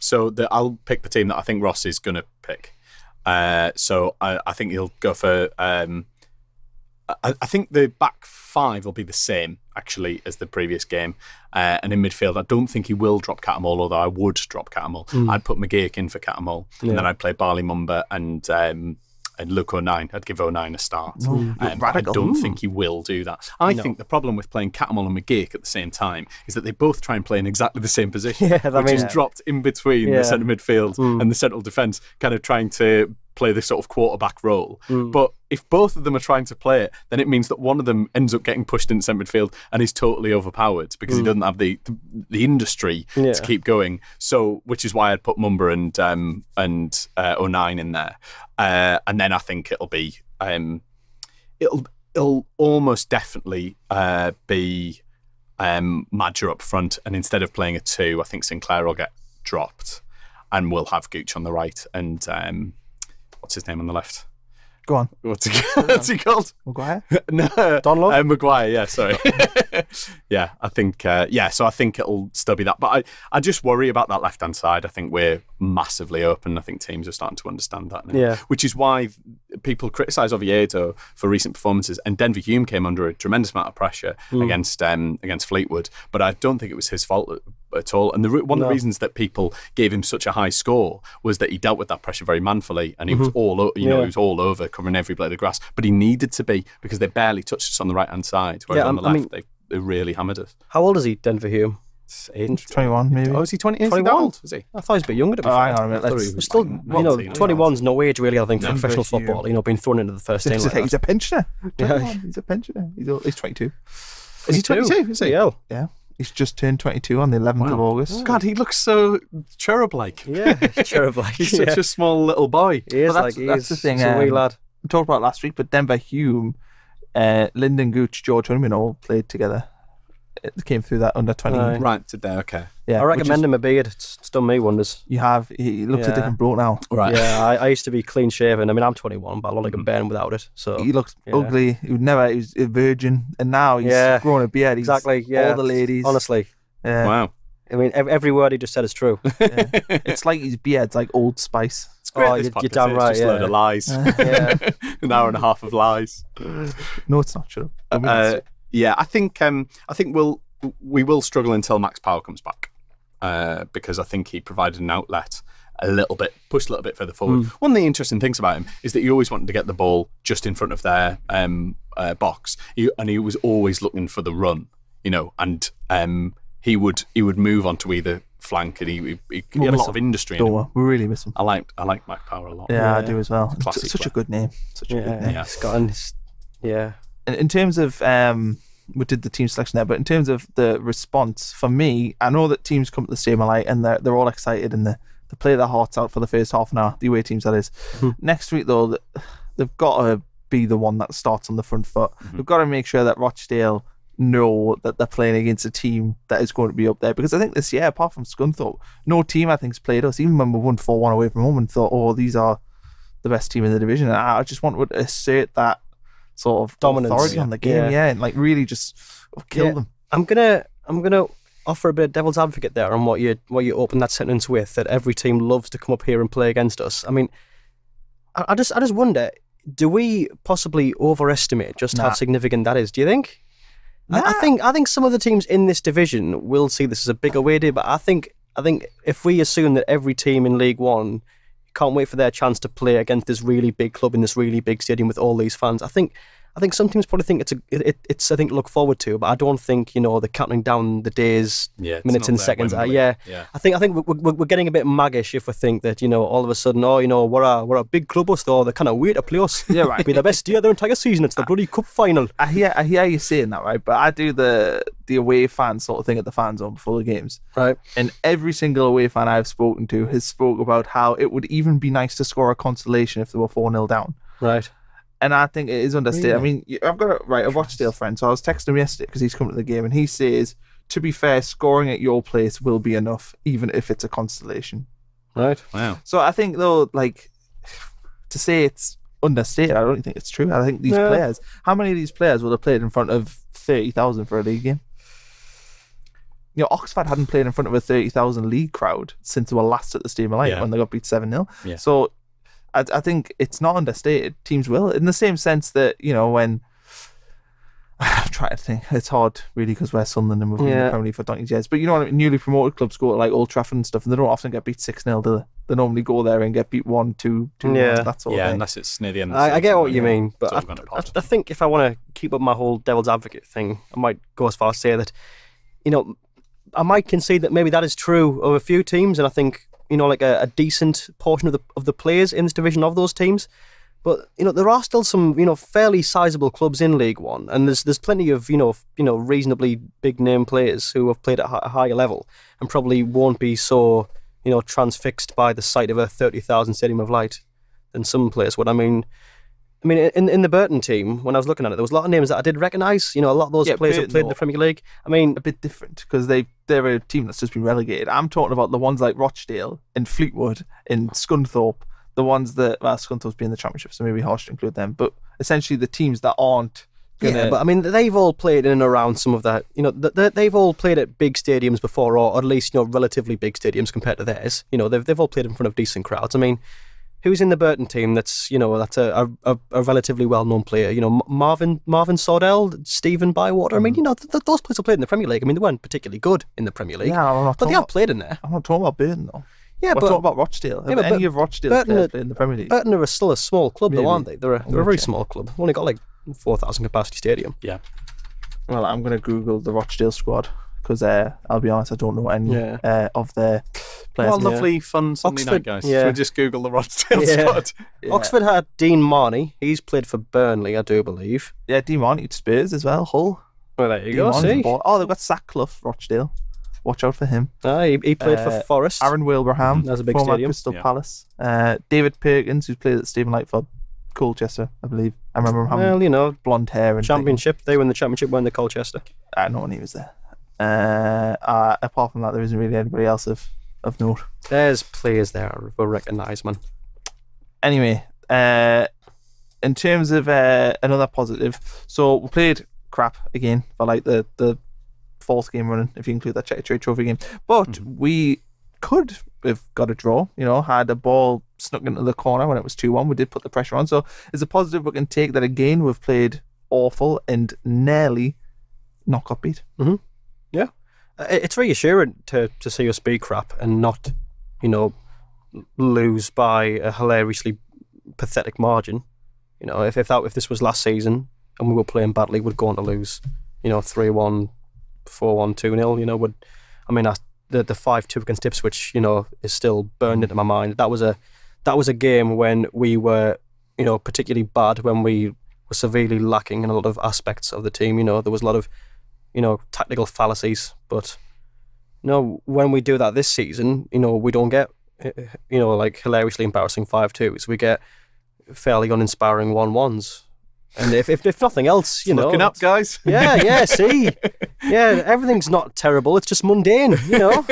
So I'll pick the team that I think Ross is going to pick. So I think he'll go for. I think the back 5 will be the same, actually, as the previous game. And in midfield, I don't think he will drop Catamol, although I would drop Catamol. I'd put McGeoch in for Catamol, and then I'd play Barley Mumba and Luke O'Nine. I'd give O'Nine a start. I don't think he will do that. I think the problem with playing Catamol and McGeoch at the same time is that they both try and play in exactly the same position, which is dropped in between the centre midfield and the central defence, kind of trying to play this sort of quarterback role. But if both of them are trying to play it, then it means that one of them ends up getting pushed into centre midfield and he's totally overpowered because he doesn't have the industry to keep going. So, which is why I'd put Mumba and O'Nine in there. And then I think it'll be it'll almost definitely be Madja up front, and instead of playing a 2, I think Sinclair will get dropped, and we'll have Gooch on the right and what's his name on the left? Go on. What's he called? Maguire? No. Dunno? Maguire, yeah, sorry. Yeah, I think, so I think it'll still be that. But I just worry about that left-hand side. I think we're massively open. I think teams are starting to understand that now. Yeah. Which is why people criticise Oviedo for recent performances. And Denver Hume came under a tremendous amount of pressure against Fleetwood. But I don't think it was his fault at all. And one of the reasons that people gave him such a high score was that he dealt with that pressure very manfully, and he was he was all over, covering every blade of grass. But he needed to be, because they barely touched us on the right hand side, whereas on the left they really hammered us. How old is he, Denver Hume? 21, maybe. Oh, is he 20? 21? Is he that old? Is he? I thought he was a bit younger. Hang on a minute. Still, 21's no age really, I think, for professional football. Being thrown into the first team. He's a pensioner. Yeah. He's a pensioner. He's 22. Is he 22? Is he? Yeah. He's just turned 22 on the 11th of August. God, he looks so cherub-like. Yeah, cherub-like. He's such a small little boy. He is, that's the thing. He's a wee lad. We talked about last week, but Denver Hume, Lyndon Gooch, George Honeyman all played together. It came through that under 20. Right, today, okay. Yeah, I recommend him a beard. It's done me wonders. You have. He looks a different bloke now. Right. Yeah, I used to be clean shaven. I mean, I'm 21, but I look like a burn without it. So he looked ugly. He was a virgin, and now he's grown a beard. He's exactly. Yeah. All the ladies. Honestly. Yeah. Wow. I mean, every word he just said is true. Yeah. It's like his beard's like Old Spice. It's great. You're damn right. It's just a load of lies. An hour and a half of lies. No, it's not true. I think we will struggle until Max Power comes back, because I think he provided an outlet pushed a little bit further forward. One of the interesting things about him is that he always wanted to get the ball just in front of their box, and he was always looking for the run, and he would move onto either flank, and he had a lot of industry in him. We really miss him. I like Mac Power a lot. Yeah, I do as well. Such a good name. Such a good name. Yeah. In terms of we did the team selection there, but in terms of the response, for me, I know that teams come to the stadium light and they're all excited and they play their hearts out for the first half an hour, the away teams that is. Next week though, they've got to be the one that starts on the front foot. They've got to make sure that Rochdale know that they're playing against a team that is going to be up there, because I think this year, apart from Scunthorpe, no team I think has played us, even when we won 4-1 away from home, and thought, these are the best team in the division. And I just want to assert that sort of dominance authority on the game, and like really just kill them. I'm gonna offer a bit of devil's advocate there on what you open that sentence with, that every team loves to come up here and play against us. I mean, I just wonder, do we possibly overestimate just how significant that is? Do you think? I think some of the teams in this division will see this as a big away day, but I think if we assume that every team in League One can't wait for their chance to play against this really big club in this really big stadium with all these fans, I think some teams probably think it's I think look forward to, but I don't think they're counting down the days, minutes and seconds. I think we're getting a bit maggish if we think that all of a sudden we're a big club us though, they can't wait to play us. Yeah, right. Be the best year of their entire season. It's the bloody cup final. I hear you saying that, right? But I do the away fan sort of thing at the fan zone before the games, right? And every single away fan I've spoken to has spoke about how it would even be nice to score a consolation if they were 4-0 down, right? And I think it is understated. Really? I mean, I've got a Rochdale friend, so I was texting him yesterday because he's come to the game, and he says, to be fair, scoring at your place will be enough, even if it's a constellation. Right. Wow. So I think, though, like, to say it's understated, I don't think it's true. I think these players, how many of these players would have played in front of 30,000 for a league game? Oxford hadn't played in front of a 30,000 league crowd since they were last at the Stadium of Light when they got beat 7-0. Yeah. So I think it's not understated. Teams will, in the same sense that, when I'm trying to think, it's hard really because we're Sunderland and we've been in the Premier League for donkey's years. But newly promoted clubs go to like Old Trafford and stuff, and they don't often get beat 6-0, do they? They normally go there and get beat 1-2, 2-1, that sort of thing. Unless it's near the end. I get what you mean, but I think if I want to keep up my whole devil's advocate thing, I might go as far as say that, I might concede that maybe that is true of a few teams, and I think like a decent portion of the players in this division of those teams. But there are still some fairly sizable clubs in League One, and there's plenty of reasonably big name players who have played at a higher level and probably won't be so transfixed by the sight of a 30,000 Stadium of Light than some players would. I mean, in the Burton team, when I was looking at it, there was a lot of names that I did recognise. A lot of those players have played in the Premier League. I mean, a bit different because they're a team that's just been relegated. I'm talking about the ones like Rochdale and Fleetwood and Scunthorpe the ones that Scunthorpe's been in the Championship, so maybe harsh to include them. But essentially, the teams that aren't. Yeah, but I mean, they've all played in and around some of that. You know, they've all played at big stadiums before, or at least relatively big stadiums compared to theirs. You know, they've all played in front of decent crowds. I mean, who's in the Burton team? That's a relatively well-known player. You know, Marvin Sordell, Stephen Bywater. I mean, those players have played in the Premier League. I mean, they weren't particularly good in the Premier League. Yeah, but they have played in there. I'm not talking about Burton though. Yeah, we're talking about Rochdale. Have any of Rochdale's players played in the Premier League? Burton are still a small club, though, aren't they? They're a very small club. They've only got like 4,000 capacity stadium. Yeah. Well, I'm going to Google the Rochdale squad because I'll be honest, I don't know any of their players. Well, lovely, fun Sunday night, guys. Yeah. Should we just Google the Rochdale squad? Yeah. Oxford had Dean Marney. He's played for Burnley, I do believe. Yeah, Dean Marney at Spurs as well. Hull. Well, there you go. See? Oh, they've got Sackclough, Rochdale. Watch out for him. He played for Forest. Aaron Wilbraham. That's a big former stadium. Crystal Palace. David Perkins, who's played at Stephen Lightfoot, Colchester, I believe. I remember him having blonde hair. And Championship. They won the Championship, weren't they, Colchester? I know when he was there. Apart from that, there isn't really anybody else of note. There's players there we'll recognise, man. Anyway, in terms of another positive, so we played crap again for like the fourth game running, if you include that Checkatrade Trophy game. But we could have got a draw, had a ball snuck into the corner when it was 2-1. We did put the pressure on. So it's a positive we can take that again. We've played awful and nearly not got beat. Mm-hmm. Yeah. It's reassuring to see us be crap and not, lose by a hilariously pathetic margin. If this was last season and we were playing badly, we'd go on to lose, 3-1, 4-1, 2-0, the 5-2 against Ipswich, is still burned into my mind. That was a game when we were, particularly bad, when we were severely lacking in a lot of aspects of the team. There was a lot of, tactical fallacies, but when we do that this season, we don't get, like hilariously embarrassing 5-2s. We get fairly uninspiring 1-1s. And if nothing else, looking up, guys. See, everything's not terrible. It's just mundane, So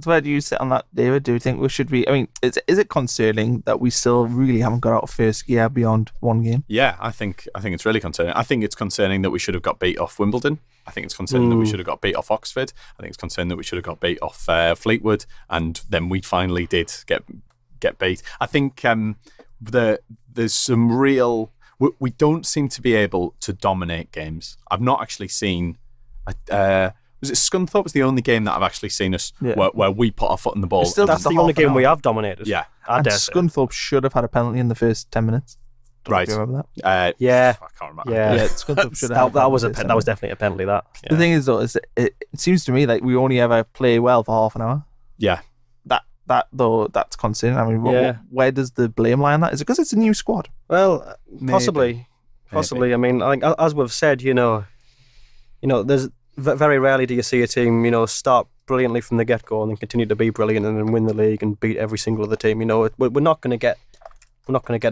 where do you sit on that, David? Do you think we should be? I mean, is it concerning that we still really haven't got out of first gear beyond one game? Yeah, I think it's really concerning. I think it's concerning that we should have got beat off Wimbledon. I think it's concerning that we should have got beat off Oxford. I think it's concerning that we should have got beat off Fleetwood, and then we finally did get beat. I think there's some real. We don't seem to be able to dominate games. I've not actually seen. Was it Scunthorpe? Was the only game that I've actually seen us where we put our foot in the ball. That's the only game we have dominated. Yeah, and Scunthorpe should have had a penalty in the first 10 minutes. Right. Do you remember that? Yeah. I can't remember. Yeah. Scunthorpe should have. That was definitely a penalty. That. The thing is, though, it seems to me like we only ever play well for half an hour. Yeah. That's concerning. I mean, where does the blame lie on that? Is it because it's a new squad? Well, possibly. I mean, as we've said, there's very rarely do you see a team, start brilliantly from the get-go and then continue to be brilliant and then win the league and beat every single other team. We're not going to get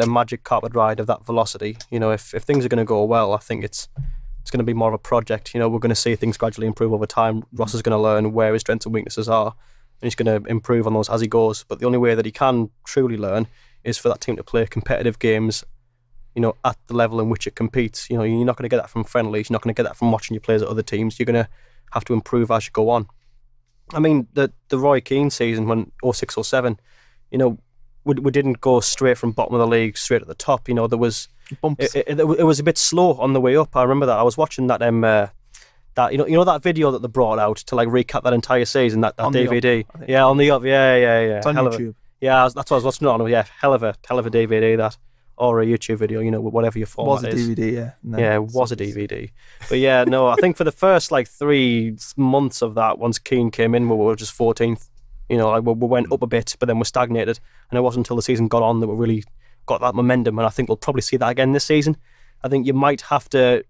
a magic carpet ride of that velocity. If things are going to go well, I think it's going to be more of a project. We're going to see things gradually improve over time. Ross is going to learn where his strengths and weaknesses are, and he's going to improve on those as he goes. But the only way that he can truly learn is for that team to play competitive games, at the level in which it competes. You're not going to get that from friendlies. You're not going to get that from watching your players at other teams. You're going to have to improve as you go on. I mean, the Roy Keane season, when 06-07, we didn't go straight from bottom of the league straight at the top. There was bumps. It was a bit slow on the way up. I remember that. I was watching that that video that they brought out to like recap that entire season, that DVD. On the up. Yeah. It's on YouTube. That's what I was watching it on. Yeah, hell of a DVD that, or a YouTube video. Whatever your format is. Was a DVD, It was a DVD. But yeah, no, I think for the first like 3 months of that, once Keane came in, we were just 14th. We went up a bit, but then we stagnated. And it wasn't until the season got on that we really got that momentum. And I think we'll probably see that again this season. I think you might have to,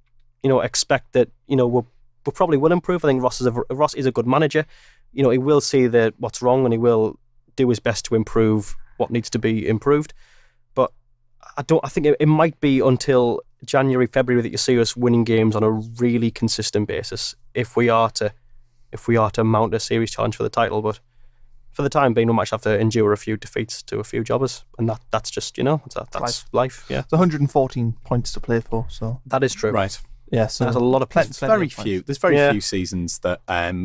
expect that, we probably will improve. I think Ross is a good manager. He will see what's wrong and he will do his best to improve what needs to be improved. But I think it might be until January, February that you see us winning games on a really consistent basis if we are to mount a serious challenge for the title. But for the time being, we might have to endure a few defeats to a few jobbers, and that's just that's life. Yeah, it's 114 points to play for, so that is true. Right. Yeah, so there's a lot of There's very few seasons that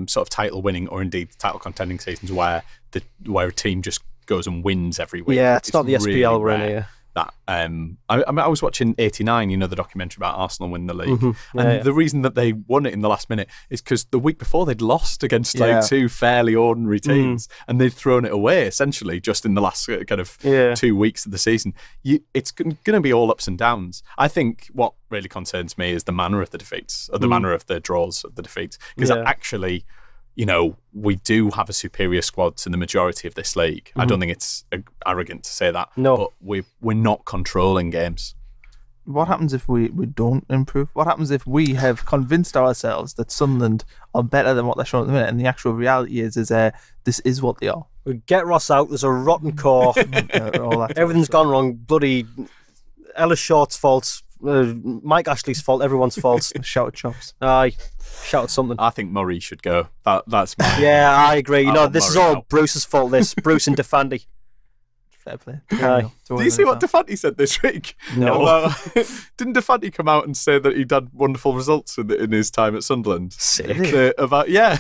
sort of title winning or indeed title contending seasons where a team just goes and wins every week. Yeah, it's not the SPL we're in here. That I was watching 89, the documentary about Arsenal winning the league, the reason that they won it in the last minute is because the week before they'd lost against two fairly ordinary teams, and they'd thrown it away essentially just in the last kind of 2 weeks of the season. It's going to be all ups and downs. I think what really concerns me is the manner of the defeats, or the manner of the draws of the defeats, because actually, we do have a superior squad to the majority of this league. I don't think it's arrogant to say that. No. But we're not controlling games. What happens if we don't improve? What happens if we have convinced ourselves that Sunderland are better than what they're showing at the minute, and the actual reality is this is what they are? We get Ross out, there's a rotten core, everything's gone wrong, bloody Ellis Short's fault, Mike Ashley's fault, everyone's fault. Shout at chops. Aye. Shout something. I think Murray should go. That's my... Yeah, I agree. This is all Bruce's fault, this. Bruce and Defandy. Fair play. Do you see what Defandy said this week? No. Didn't Defandy come out and say that he'd had wonderful results in his time at Sunderland? Sick. Yeah.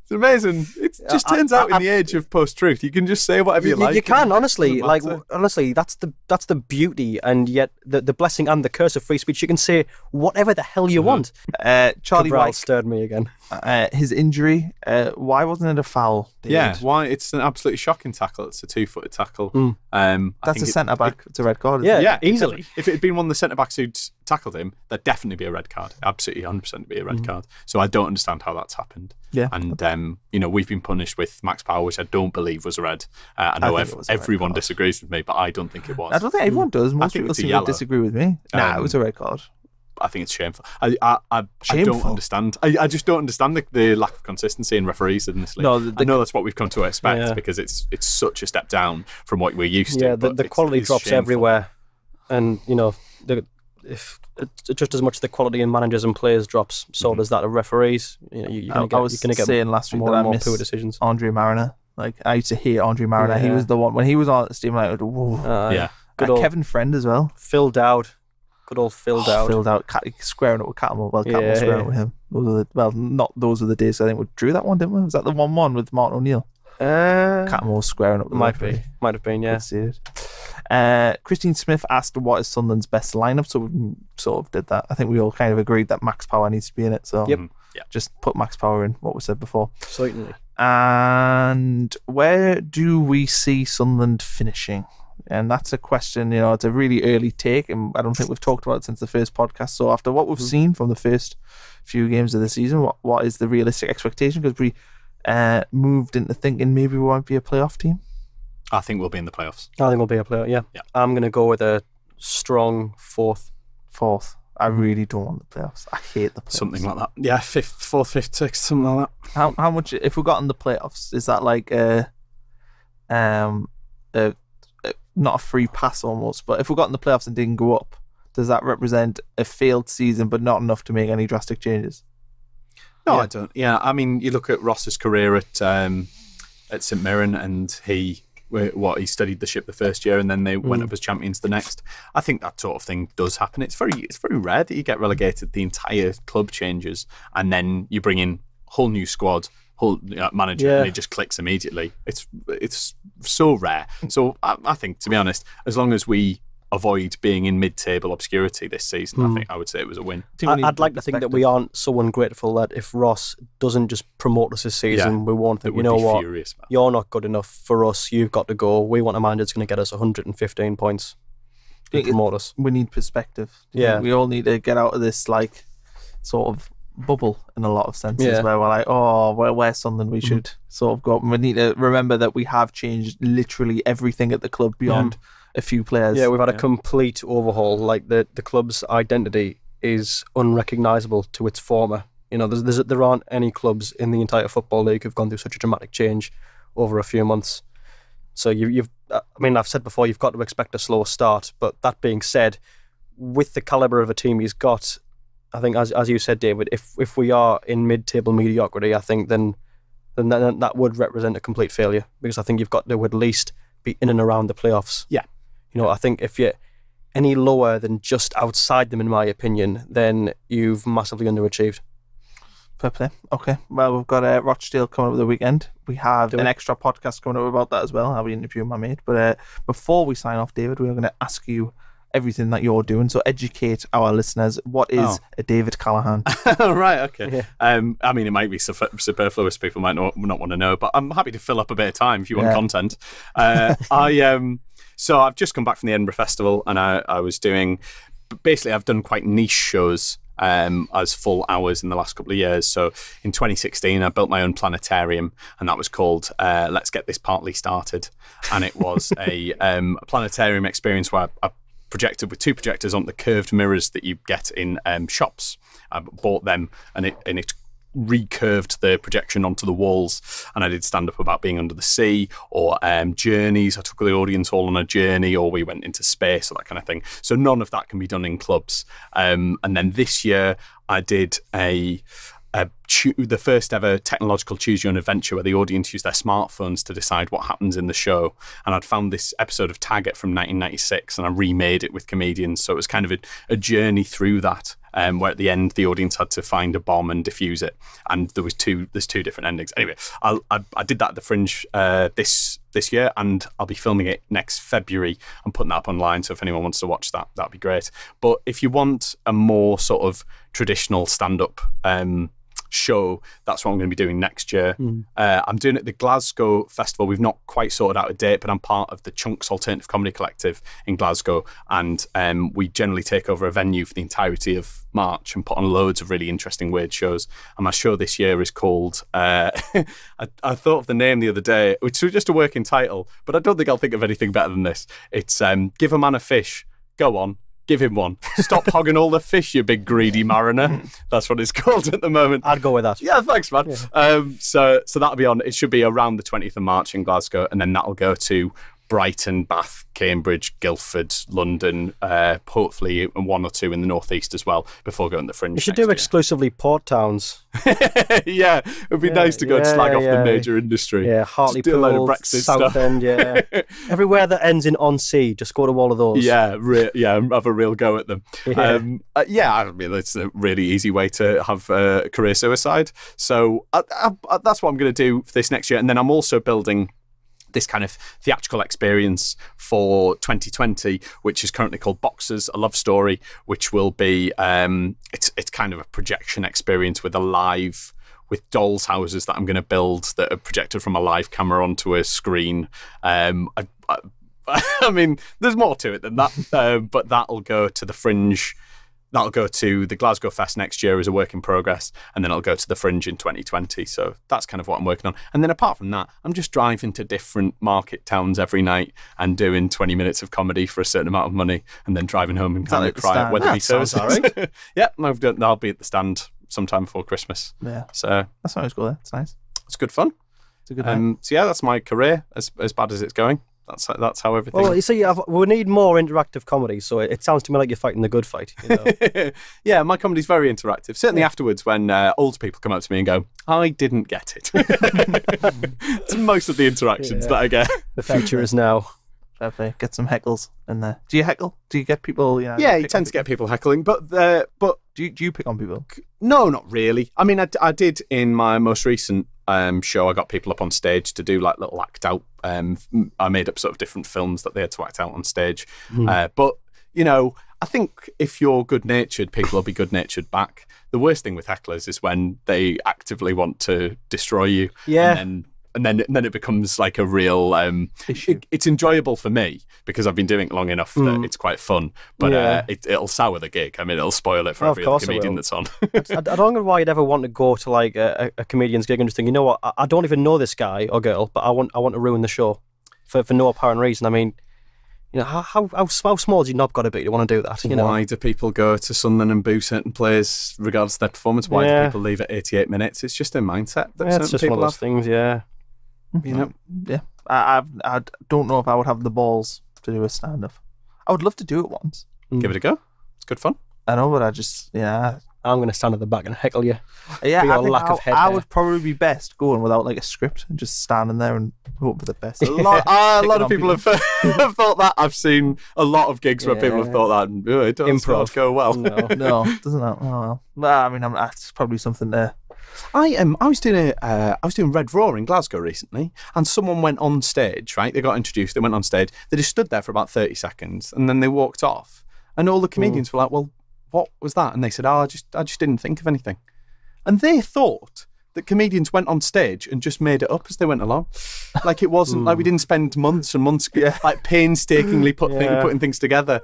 It's amazing. It just turns out in the age of post-truth, you can just say whatever you like. You can, honestly. Honestly, that's the beauty, and yet the blessing and the curse of free speech. You can say whatever the hell you want. Charlie Cabral White stirred me again. His injury, why wasn't it a foul? David? Yeah, why? It's an absolutely shocking tackle. It's a 2-footed tackle. That's a centre-back. It's a red card. Yeah, easily. If it had been one of the centre-backs who'd tackled him, there'd definitely be a red card. Absolutely 100% be a red card. So I don't understand how that's happened. Yeah. And, we've been punished with Max Power, which I don't believe was a red. I know everyone disagrees with me, but I don't think it was. I don't think everyone does. Most people seem to disagree with me. It was a red card. I think it's shameful. I don't understand. I just don't understand the lack of consistency in referees in this league. I know that's what we've come to expect because it's such a step down from what we're used to. Yeah, the quality drops everywhere, and if just as much the quality in managers and players drops, so does that of referees. You're going to get saying last week more that and more I miss poor decisions. Andre Mariner. Like, I used to hate Andre Mariner. He was the one when he was on at Stephen United. Good old Kevin Friend as well. Phil Dowd. Good old Phil Dowd. Phil Dowd squaring up with Catamore. Well, Catamore squaring up with him. Those were the days I think we drew that one, didn't we? Was that the 1-1 with Martin O'Neill? Catamore squaring up with Might have been, yeah. See it. Christine Smith asked what is Sunderland's best lineup, so we sort of did that. I think we all kind of agreed that Max Power needs to be in it, so just put Max Power in, what we said before. Certainly. And where do we see Sunderland finishing? And that's a question, it's a really early take, and I don't think we've talked about it since the first podcast. So after what we've seen from the first few games of the season, what is the realistic expectation? Because we moved into thinking maybe we won't be a playoff team. I think we'll be in the playoffs. I think we'll be a playoff, yeah. I'm going to go with a strong fourth. I really don't want the playoffs. I hate the playoffs. Something like that. Yeah, fourth, fifth, sixth, something like that. How much, if we got in the playoffs, is that like not a free pass almost, but if we got in the playoffs and didn't go up, does that represent a failed season but not enough to make any drastic changes? No, I don't. Yeah, I mean, you look at Ross's career at St Mirren, and he studied the ship the first year and then they went up as champions the next. I think that sort of thing does happen. It's very rare that you get relegated, the entire club changes, and then you bring in whole new squad, whole manager, and it just clicks immediately. It's so rare. So I think, to be honest, as long as we avoid being in mid-table obscurity this season, I would say it was a win. I'd like to think that we aren't so ungrateful that if Ross doesn't just promote us this season, we won't think, furious, you're not good enough for us, you've got to go. We want a manager that's going to get us 115 points and promote us. We need perspective. Yeah. We all need to get out of this sort of bubble in a lot of senses where we're like, we're something we should sort of go up. And we need to remember that we have changed literally everything at the club beyond a few players. Yeah, we've had a complete overhaul. Like the club's identity is unrecognisable to its former. There aren't any clubs in the entire Football League who've gone through such a dramatic change over a few months. So I've said before, you've got to expect a slow start. But that being said, with the calibre of a team he's got, I think, as you said, David, if we are in mid-table mediocrity, I think then then that would represent a complete failure, because I think you've got to at least be in and around the playoffs. Yeah. I think if you're any lower than just outside them, in my opinion, then you've massively underachieved. Fair play. Okay. Well, we've got Rochdale coming up the weekend. We have an extra podcast coming up about that as well. I'll be interviewing my mate. But before we sign off, David, we're going to ask you everything that you're doing. So educate our listeners. What is a David Callaghan? Right, okay. Yeah. I mean, it might be superfluous. People might not want to know, but I'm happy to fill up a bit of time if you want content. So I've just come back from the Edinburgh Festival, and I was doing... Basically, I've done quite niche shows as full hours in the last couple of years. So in 2016, I built my own planetarium, and that was called Let's Get This Partly Started. And it was a planetarium experience where I projected with 2 projectors on the curved mirrors that you get in shops. I bought them, and it recurved the projection onto the walls, and I did stand up about being under the sea, or journeys. I took the audience all on a journey, or we went into space, or that kind of thing. So none of that can be done in clubs. And then this year I did the first ever technological choose your own adventure, where the audience use their smartphones to decide what happens in the show. And I'd found this episode of Taggart from 1996, and I remade it with comedians. So it was kind of a journey through that, where at the end the audience had to find a bomb and defuse it. And there's 2 different endings. Anyway, I did that at the Fringe this year, and I'll be filming it next February and putting that up online. So if anyone wants to watch that, that'd be great. But if you want a more sort of traditional stand-up show, that's what I'm going to be doing next year. I'm doing it at the Glasgow Festival. We've not quite sorted out a date, but I'm part of the Chunks Alternative Comedy Collective in Glasgow, and we generally take over a venue for the entirety of March and put on loads of really interesting weird shows. And my show this year is called I thought of the name the other day, which was just a working title, but I don't think I'll think of anything better than this. It's Give a Man a Fish, Go On, Give him one. Stop hogging all the fish, you big greedy mariner. That's what it's called at the moment. I'd go with that. Yeah, thanks, man. Yeah. So that'll be on. It should be around the 20th of March in Glasgow, and then that'll go to Brighton, Bath, Cambridge, Guildford, London, hopefully 1 or 2 in the northeast as well before going to the Fringe. You should do exclusively port towns. Yeah, it'd be nice to go and slag off the major industry. Yeah, Hartlepool, Southend, everywhere that ends in on sea, just go to all of those. Yeah, have a real go at them. I mean, it's a really easy way to have career suicide. So that's what I'm going to do for this next year. And then I'm also building this kind of theatrical experience for 2020, which is currently called Boxers, a Love Story, which will be it's kind of a projection experience with dolls' houses that I'm going to build that are projected from a live camera onto a screen. I mean, there's more to it than that, but that'll go to the Fringe. That'll go to the Glasgow Fest next year as a work in progress, and then it'll go to the Fringe in 2020. So that's kind of what I'm working on. And then apart from that, I'm just driving to different market towns every night and doing 20 minutes of comedy for a certain amount of money, and then driving home and kind of cry at Weatherby Services. Right? Yeah, I'll be at the stand sometime before Christmas. Yeah. So that's always cool. It's nice. It's good fun. It's a good night. So yeah, that's my career as bad as it's going. That's how everything... Well, you see, we need more interactive comedy, so it sounds to me like you're fighting the good fight. You know? Yeah, my comedy's very interactive. Certainly afterwards when old people come up to me and go, I didn't get it. It's most of the interactions that I get. The future is now. Get some heckles in there. Do you heckle? Do you get people... Yeah, you tend to get people heckling, but do you pick on people? No, not really. I mean, I did in my most recent show. I got people up on stage to do like little act out. I made up sort of different films that they had to act out on stage. But I think if you're good natured, people will be good natured back. The worst thing with hecklers is when they actively want to destroy you. Yeah. And then it becomes like a real issue. It's enjoyable for me because I've been doing it long enough that it's quite fun. But it'll sour the gig. I mean, it'll spoil it for every other comedian that's on. I don't know why you'd ever want to go to like a comedian's gig and just think, you know what, I don't even know this guy or girl, but I want to ruin the show for no apparent reason. I mean, how small do you not got to be to want to do that? Why do people go to Sunderland and boo certain players regardless of their performance? Why do people leave at 88 minutes? It's just a mindset that certain it's just people one of those things. Yeah. Yeah. I don't know if I would have the balls to do a stand-up. I would love to do it once. Give it a go. It's good fun. I know, but I I'm going to stand at the back and heckle you. Yeah, for your lack of head I hair. would probably be best going without like a script and just standing there and hope for the best. A lot of people have thought that. I've seen a lot of gigs where people have thought that, and it doesn't not go well. No, doesn't that? Oh well. I mean, that's probably something there. I was doing Red Raw in Glasgow recently, and someone went on stage. Right, they got introduced. They went on stage. They just stood there for about 30 seconds, and then they walked off. And all the comedians were like, "Well, what was that?" And they said, I just didn't think of anything. And they thought that comedians went on stage and just made it up as they went along. Like it wasn't like we didn't spend months and months like painstakingly putting things together.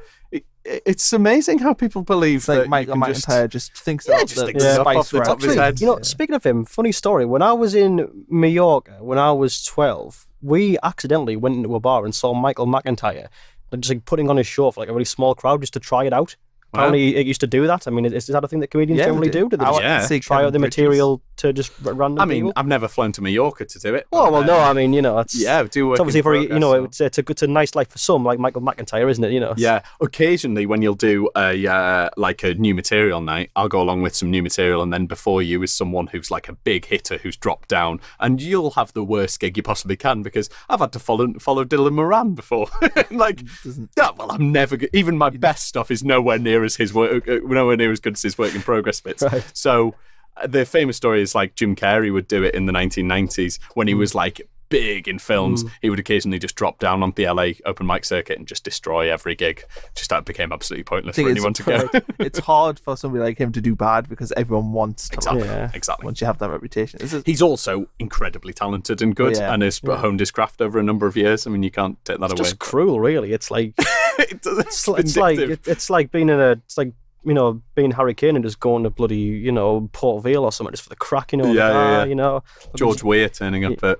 It's amazing how people believe that Michael McIntyre just thinks off the top of his head. You know, speaking of him, funny story. When I was in Mallorca, when I was 12, we accidentally went into a bar and saw Michael McIntyre just like putting on his show for like a really small crowd just to try it out. Apparently, it used to do that. I mean, is that a thing that comedians generally do? Do they just try out the material to just random people? I've never flown to Mallorca to do it. Oh, well, no, I mean, you know, it's obviously very, you know, it's a nice life for some, like Michael McIntyre, isn't it? You know. Yeah. Occasionally, when you'll do a new material night, I'll go along with some new material, and then before you is someone who's like a big hitter who's dropped down, and you'll have the worst gig you possibly can because I've had to follow Dylan Moran before. I'm never. Even my best stuff is nowhere near as his work. Nowhere near as good as his work in progress bits. Right. So the famous story is like Jim Carrey would do it in the 1990s when he was like big in films. He would occasionally just drop down on the LA open mic circuit and just destroy every gig. Just that became absolutely pointless for anyone to go. It's hard for somebody like him to do bad because everyone wants to. Exactly. Once you have that reputation, he's also incredibly talented and good, and has honed his craft over a number of years. I mean, you can't take that away. It's just cruel, really. It's like it's like being being Harry Kane and just going to bloody, you know, Port Vale or something just for the crack, you know. You know, George Weir turning up at.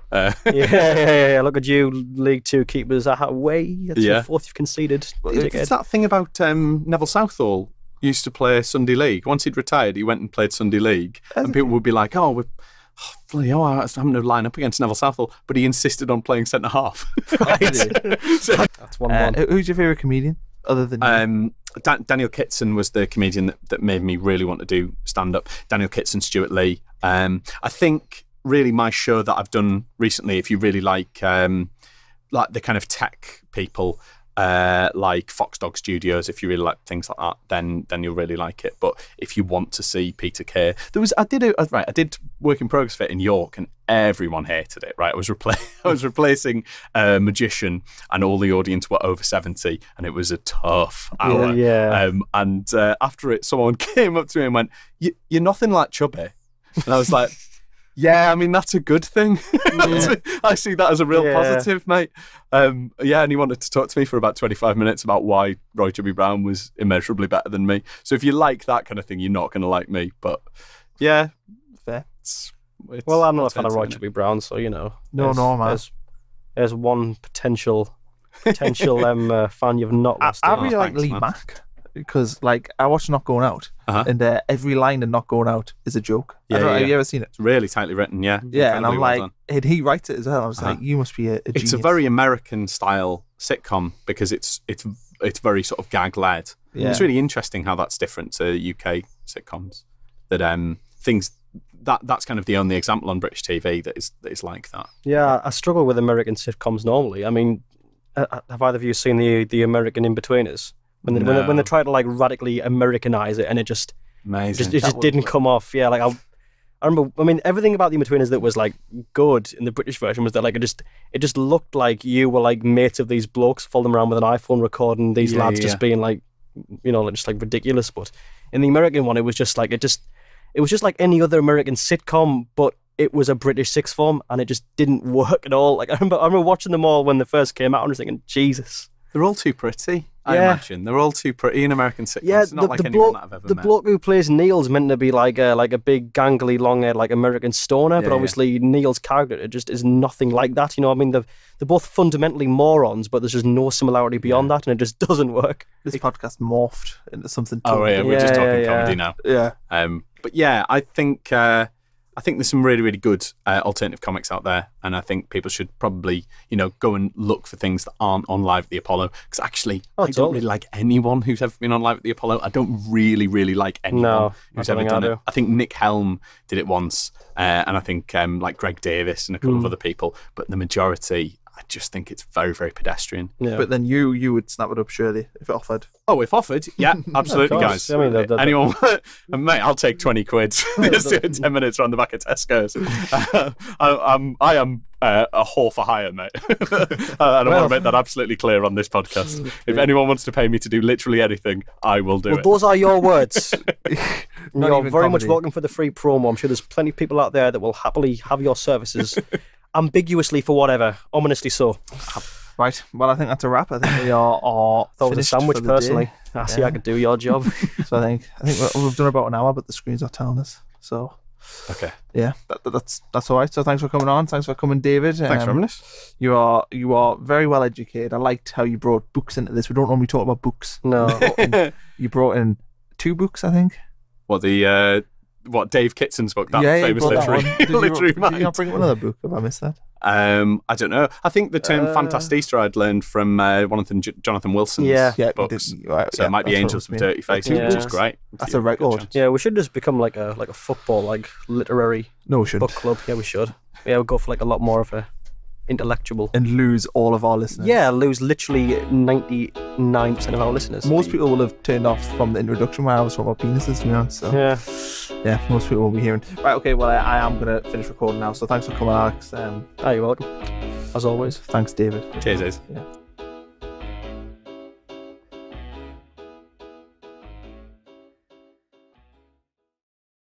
Look at you, League Two keepers away. That's the fourth you've conceded. It's that thing about Neville Southall used to play Sunday League. Once he'd retired, he went and played Sunday League, and people would be like, "Oh, I'm having to line up against Neville Southall," but he insisted on playing centre half. So, that's 1-1. Who's your favourite comedian other than Daniel Kitson was the comedian that made me really want to do stand-up. Daniel Kitson, Stuart Lee. I think really my show that I've done recently, if you really like the kind of tech people, like Fox Dog Studios, if you really like things like that, then you'll really like it. But if you want to see Peter Kay, I did work in progress fit in York, and everyone hated it. Right, I was replacing a magician, and all the audience were over 70, and it was a tough hour. And after it, someone came up to me and went, "You're nothing like Chubby," and I was like. Yeah, I mean, that's a good thing. I see that as a real positive, mate. And he wanted to talk to me for about 25 minutes about why Roy Chubby Brown was immeasurably better than me. So if you like that kind of thing, you're not going to like me. But yeah, fair. Well, I'm not a fan of Roy Chubby Brown, so, you know. No, man. There's one potential fan you've not lost. I really like Lee Mack. Because, like, I watched Not Going Out, and every line in Not Going Out is a joke. Have you ever seen it? It's really tightly written, yeah. Yeah, and I'm like, and he writes it as well. I was like, you must be a genius. It's a very American-style sitcom because it's very sort of gag-led. Yeah. It's really interesting how that's different to UK sitcoms. That that's kind of the only example on British TV that is like that. Yeah, I struggle with American sitcoms normally. I mean, have either of you seen the American In-Betweeners? When they try to like radically Americanize it, and it just amazing. It just didn't come off. Yeah, like I remember. I mean, everything about the In-Betweeners that was like good in the British version was that like it just looked like you were like mates of these blokes following around with an iPhone recording these lads just being like, you know, just like ridiculous. But in the American one, it was just like it was just like any other American sitcom, but it was a British sixth form, and it just didn't work at all. Like I remember watching them all when they first came out, and I was thinking, Jesus. They're all too pretty, I imagine. They're all too pretty in American sitcoms. Yeah, it's not like anyone that I've ever met. The bloke who plays Neil's meant to be like a big, gangly, long-haired, like American stoner, but obviously Neil's character it just is nothing like that. You know, I mean, they're both fundamentally morons, but there's just no similarity beyond that, and it just doesn't work. This podcast morphed into something. Oh yeah, we're just talking comedy now. Yeah. But yeah, I think I think there's some really, really good alternative comics out there, and I think people should probably, go and look for things that aren't on Live at the Apollo. Because actually, I don't really like anyone who's ever been on Live at the Apollo. I don't really, really like anyone who's ever done it. I think Nick Helm did it once, and I think like Greg Davis and a couple of other people, but the majority, I just think it's very, very pedestrian. Yeah. But then you would snap it up, surely, if it offered. Oh, if offered, yeah, absolutely, guys. I mean, anyone, mate, I'll take 20 quid. Just do 10 minutes around the back of Tesco's. I am a whore for hire, mate. I want to make that absolutely clear on this podcast. If anyone wants to pay me to do literally anything, I will do it. Those are your words. You're very much welcome for the free promo. I'm sure there's plenty of people out there that will happily have your services. Ambiguously for whatever, ominously so. Right, well, I think that's a wrap. I think we are finished a sandwich for the personally. day. I see I could do your job. So I think we've done about an hour, but the screen's not telling us. So okay, yeah, that's all right. So thanks for coming on. Thanks for coming, David. Thanks for having us. You are very well educated. I liked how you brought books into this. We don't normally talk about books. No, you brought in 2 books, I think. Dave Kitson's book, that famous literary mind. Did you not bring another book? Have I missed that? I don't know. I think the term Fantastista I'd learned from one of Jonathan Wilson's books. So it might be Angels with Dirty Faces, which is great. That's a record. Yeah, we should just become like a football, literary book club. Yeah, we should. Yeah, we'll go for a lot more of a intellectual. And lose all of our listeners. Yeah, lose literally 99% of our listeners. Most people will have turned off from the introduction where I was talking about penises, to be honest. So. Yeah, most people won't be hearing. Right, okay, well, I am going to finish recording now. So thanks for coming, Alex. You're welcome. As always. Thanks, David. Cheers. Yeah.